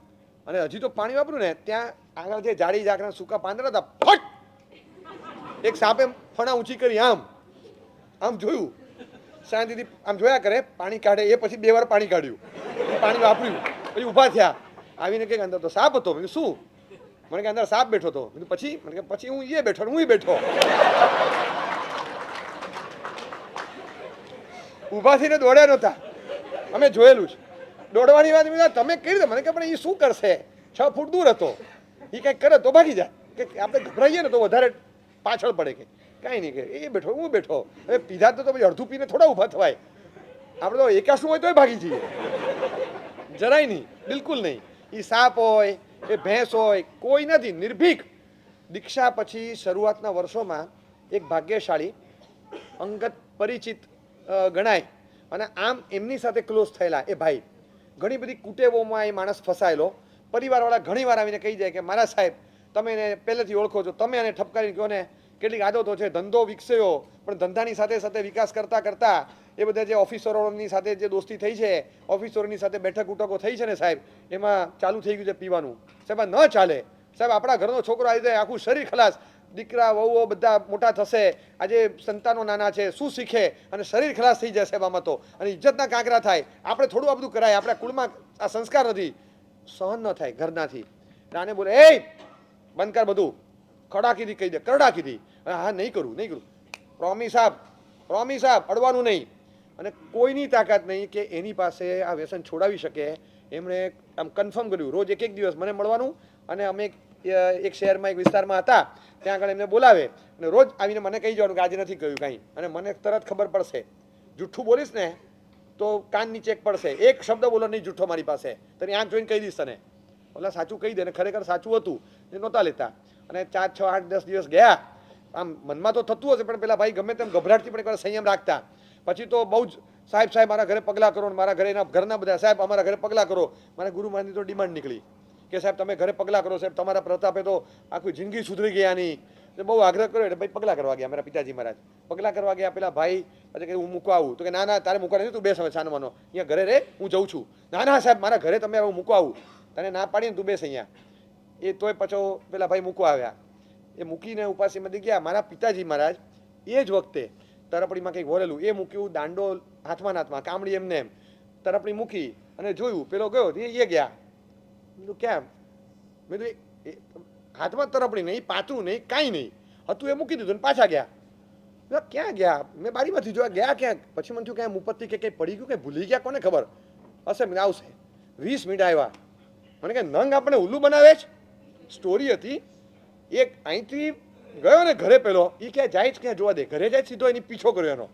Speaker 1: અને હજી તો પાણી વાપર્યું ને, ત્યાં આગળ જે જાડી ઝાકરા સૂકા પાંદડા હતા, ફટ એક સાપે ફણા ઊંચી કરી, આમ આમ જોયું, શાંતિથી આમ જોયા કરે, પાણી કાઢે. એ પછી 2 વાર પાણી કાઢ્યું, પાણી વાપર્યું, પછી ઊભા થયા. આવીને કે અંદર તો સાપ હતો. મેં શું? મને કે અંદર સાપ બેઠો હતો. પછી મને કે પછી હું એ બેઠો, હું બેઠો. ઊભા થઈને દોડ્યા નહોતા, અમે જોયેલું છે. દોડવાની વાત તમે કઈ રીતે? મને કે પણ એ શું કરશે, 6 ફૂટ દૂર હતો, એ કંઈક કરે તો ભાગી જાય. કે આપણે ગભરાઈએ ને તો વધારે પાછળ પડે. કે કાંઈ નહીં, કે એ બેઠો, હું બેઠો. હવે પીધા તો પછી અડધું પીને થોડા ઊભા થવાય. આપણે તો એકાશું હોય તોય ભાગી જઈએ, જરાય નહીં, બિલકુલ નહીં. એ સાપ હોય, એ ભેંસ હોય, કોઈ નથી. નિર્ભીક. દીક્ષા પછી શરૂઆતના વર્ષોમાં એક ભાગ્યશાળી અંગત પરિચિત ગણાય અને આમ એમની સાથે ક્લોઝ થયેલા એ ભાઈ, ઘણી બધી કુટેવોમાં એ માણસ ફસાયેલો. પરિવારવાળા ઘણી વાર આવીને કહી જાય કે મારા સાહેબ તમે એને પહેલેથી ઓળખો છો, તમે એને ઠપકારીને કહો ને કેટલીક આદતો છે, ધંધો વિકસ્યો પણ ધંધાની સાથે સાથે વિકાસ કરતાં કરતાં એ બધા જે ઓફિસરોની સાથે જે દોસ્તી થઈ છે, ઓફિસરોની સાથે બેઠક ઉઠકો થઈ છે ને સાહેબ, એમાં ચાલુ થઈ ગયું છે પીવાનું. સાહેબ આ ન ચાલે સાહેબ. આપણા ઘરનો છોકરો આવી જાય આખું શરીર ખલાસ, દીકરા વહુઓ બધા મોટા થશે, આજે સંતાનો નાના છે, શું શીખે અને શરીર ખલાસ થઈ જાય સાહેબ આમાં તો, અને ઇજ્જતના કાંકરા થાય. આપણે થોડું આ બધું કરાય, આપણા કુળમાં આ સંસ્કાર નથી, સહન ન થાય ઘરનાથી. આને બોલે એ બંધ કર બધું, ખડાકીથી કહી દે, કરડાકીથી, હા નહીં કરું નહીં કરું, પ્રોમિસ આપ અડવાનું નહીં. અને કોઈની તાકાત નહીં કે એની પાસે આ વ્યસન છોડાવી શકે. એમણે આમ કન્ફર્મ કર્યું, રોજ એક દિવસ મને મળવાનું. અને અમે એક શહેરમાં એક વિસ્તારમાં હતા, ત્યાં આગળ એમને બોલાવે અને રોજ આવીને મને કહી જવાનું કે આજે નથી કહ્યું કાંઈ, અને મને તરત ખબર પડશે. જૂઠું બોલીશ ને તો કાન નીચે એક પડશે, એક શબ્દ બોલો નહીં જૂઠો મારી પાસે, તને આંખ જોઈને કહી દઈશ તને. ઓલા સાચું કહી દે ને ખરેખર સાચું હતું એ નહોતા લેતા. અને 4, 6, 8, 10 દિવસ ગયા. આમ મનમાં તો થતું હશે પણ પેલા ભાઈ ગમે તેમ ગભરાટથી પણ એકવાર સંયમ રાખતા. પછી તો બહુ જ સાહેબ મારા ઘરે પગલાં કરો, મારા ઘરે એના ઘરના બધા સાહેબ અમારા ઘરે પગલાં કરો. મારા ગુરુ મહારાજની તો ડિમાન્ડ નીકળી કે સાહેબ તમે ઘરે પગલાં કરો, સાહેબ તમારા પ્રતાપે તો આખી જિંદગી સુધરી ગયા નહીં. બહુ આગ્રહ કર્યો એટલે ભાઈ પગલાં કરવા ગયા. મારા પિતાજી મહારાજ પગલાં કરવા ગયા. પેલા ભાઈ પછી કે હું મૂકવા આવું, તો કે ના તારે મૂકવા નથી, તું બેસ હવે છાનવાનો, અહીંયા ઘરે રે, હું જઉં છું. ના સાહેબ મારા ઘરે તમે હવે મૂકવા આવું, તને ના પાડીને તું બેસ અહીંયા. એ તોય પછી પેલા ભાઈ મૂકવા આવ્યા. એ મૂકીને ઉપાસીમાંથી ગયા. મારા પિતાજી મહારાજ એ જ વખતે તરપડીમાં કંઈક વરેલું એ મૂક્યું, દાંડો હાથમાં કામડી એમને એમ તરપડી મૂકી અને જોયું પેલો ગયો એ ગયા. મેં કેમ? મેં તો હાથમાં તરપડી નહીં, પાતું નહીં, કાંઈ નહીં હતું, એ મૂકી દીધું ને પાછા ગયા. ક્યાં ગયા? મેં બારીમાંથી જોયા ગયા ક્યાંક. પછી મને થયું ક્યાંય મુપત્તિ કે કંઈ પડી ગયું, કંઈ ભૂલી ગયા, કોને ખબર હશે. મને આવશે 20 મિનિટ આવ્યા. મને કે નંગ આપણે ઉલ્લુ બનાવે છે. સ્ટોરી હતી, એક અહીંથી ગયો ને ઘરે પેલો, એ ક્યાં જાય જ ક્યાં જોવા દે, ઘરે જાય સીધો એની પીછો કર્યો એનો,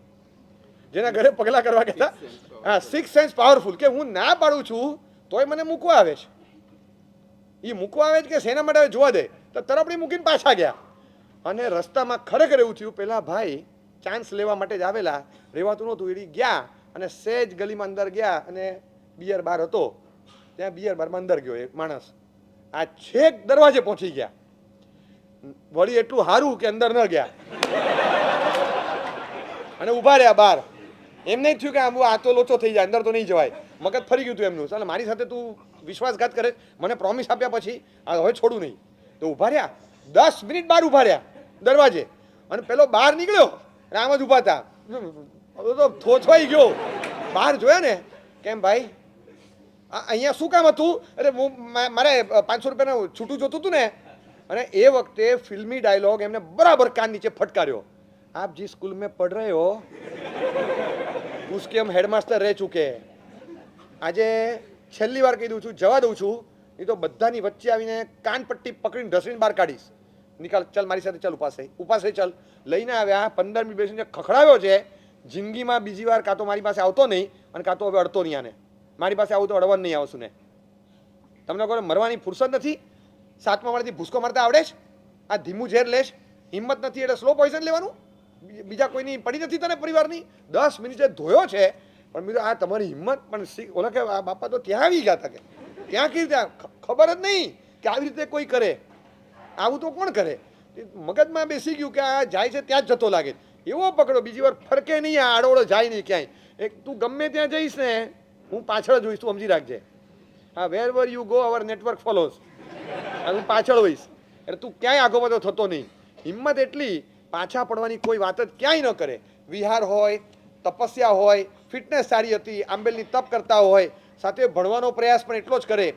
Speaker 1: જેના ઘરે પગલાં કરવા કહેતા. હા, 6th સેન્સ પાવરફુલ, કે હું ના પાડું છું તોય મને મૂકવા આવે છે. એ મૂકવા આવે છે કે શેના માટે જોવા દે, તો તરફડી મૂકીને પાછા ગયા. અને રસ્તામાં ખરેખર એવું થયું, પેલા ભાઈ ચાન્સ લેવા માટે જ આવેલા, રહેવાતું નહોતું, એડી ગયા અને સહેજ ગલીમાં અંદર ગયા અને બિયર બાર હતો, ત્યાં બિયર બારમાં અંદર ગયો એક માણસ. આ છેક દરવાજે પહોંચી ગયા. વળી એટલું સારું કે અંદર ન ગયા અને ઊભા રહ્યા બહાર. એમ નહીં થયું કે આમ આ તો લોચો થઈ જાય, અંદર તો નહીં જવાય. મગજ ફરી ગયું હતું એમનું, ચાલ મારી સાથે તું વિશ્વાસઘાત કરે, મને પ્રોમિસ આપ્યા પછી હવે છોડું નહીં. તો ઊભા રહ્યા 10 મિનિટ બહાર ઊભા રહ્યા દરવાજે. અને પેલો બહાર નીકળ્યો અને આમ જ ઊભા હતા. તો થોથવાઈ ગયો. બહાર જોયા ને, કેમ ભાઈ અહીંયા શું કામ હતું? અરે મારે 500 રૂપિયાનું છૂટું જોતું હતું ને. અને એ વખતે ફિલ્મી ડાયલોગ એમને બરાબર કાન નીચે ફટકાર્યો. આપ જી સ્કૂલ में पढ़ रहे हो उसके हम हेडमास्टर रह चुके. આજે છેલ્લી વાર કહી દઉં છું, જવા દઉં છું, નહીં તો બધાની વચ્ચે આવીને કાન પટ્ટી પકડીને ઢસડીને બહાર કાઢીશ. નિકાલ, ચાલ મારી સાથે, ચાલ ઉપાસે ચાલ. લઈને આવ્યા, 15 મિનિટ બેસીને ખખડાવ્યો છે. જિંદગીમાં બીજી વાર કાં તો મારી પાસે આવતો નહીં અને કાં તો હવે અડતો નહીં. આને મારી પાસે આવું તો અડવાનું નહીં આવશું ને. તમને કોઈ મરવાની ફુરસદ નથી. 7મા માળેથી ભૂસકો મારતા આવડે છે? આ ધીમું ઝેર લેશ, હિંમત નથી એટલે સ્લો પોઈઝન લેવાનું. બીજા કોઈની પડી નથી તને પરિવારની. 10 મિનિટે ધોયો છે પણ બીજું આ તમારી હિંમત પણ ઓલા કે આ બાપા તો ત્યાં આવી ગયા હતા, કે ત્યાં કેવી રીતે ખબર જ નહીં કે આવી રીતે કોઈ કરે. આવું તો કોણ કરે? મગજમાં બેસી ગયું કે આ જાય છે ત્યાં જ જતો લાગે. એવો પકડો, બીજી વાર ફરકે નહીં, આ આડોળો જાય નહીં ક્યાંય. એક તું ગમે ત્યાં જઈશ ને, હું પાછળ જોઈશ, તું સમજી રાખજે. હા, wherever you go our network follows. હું પાછળ હોઈશ એટલે તું ક્યાંય આગો બધો થતો નહીં. હિંમત એટલી, પાછા પડવાની કોઈ વાત જ ક્યાંય ન કરે. વિહાર હોય, તપસ્યા હોય, ફિટનેસ સારી હતી, આંબેલની તપ કરતા હોય, સાથે ભણવાનો પ્રયાસ પણ એટલો જ કરે.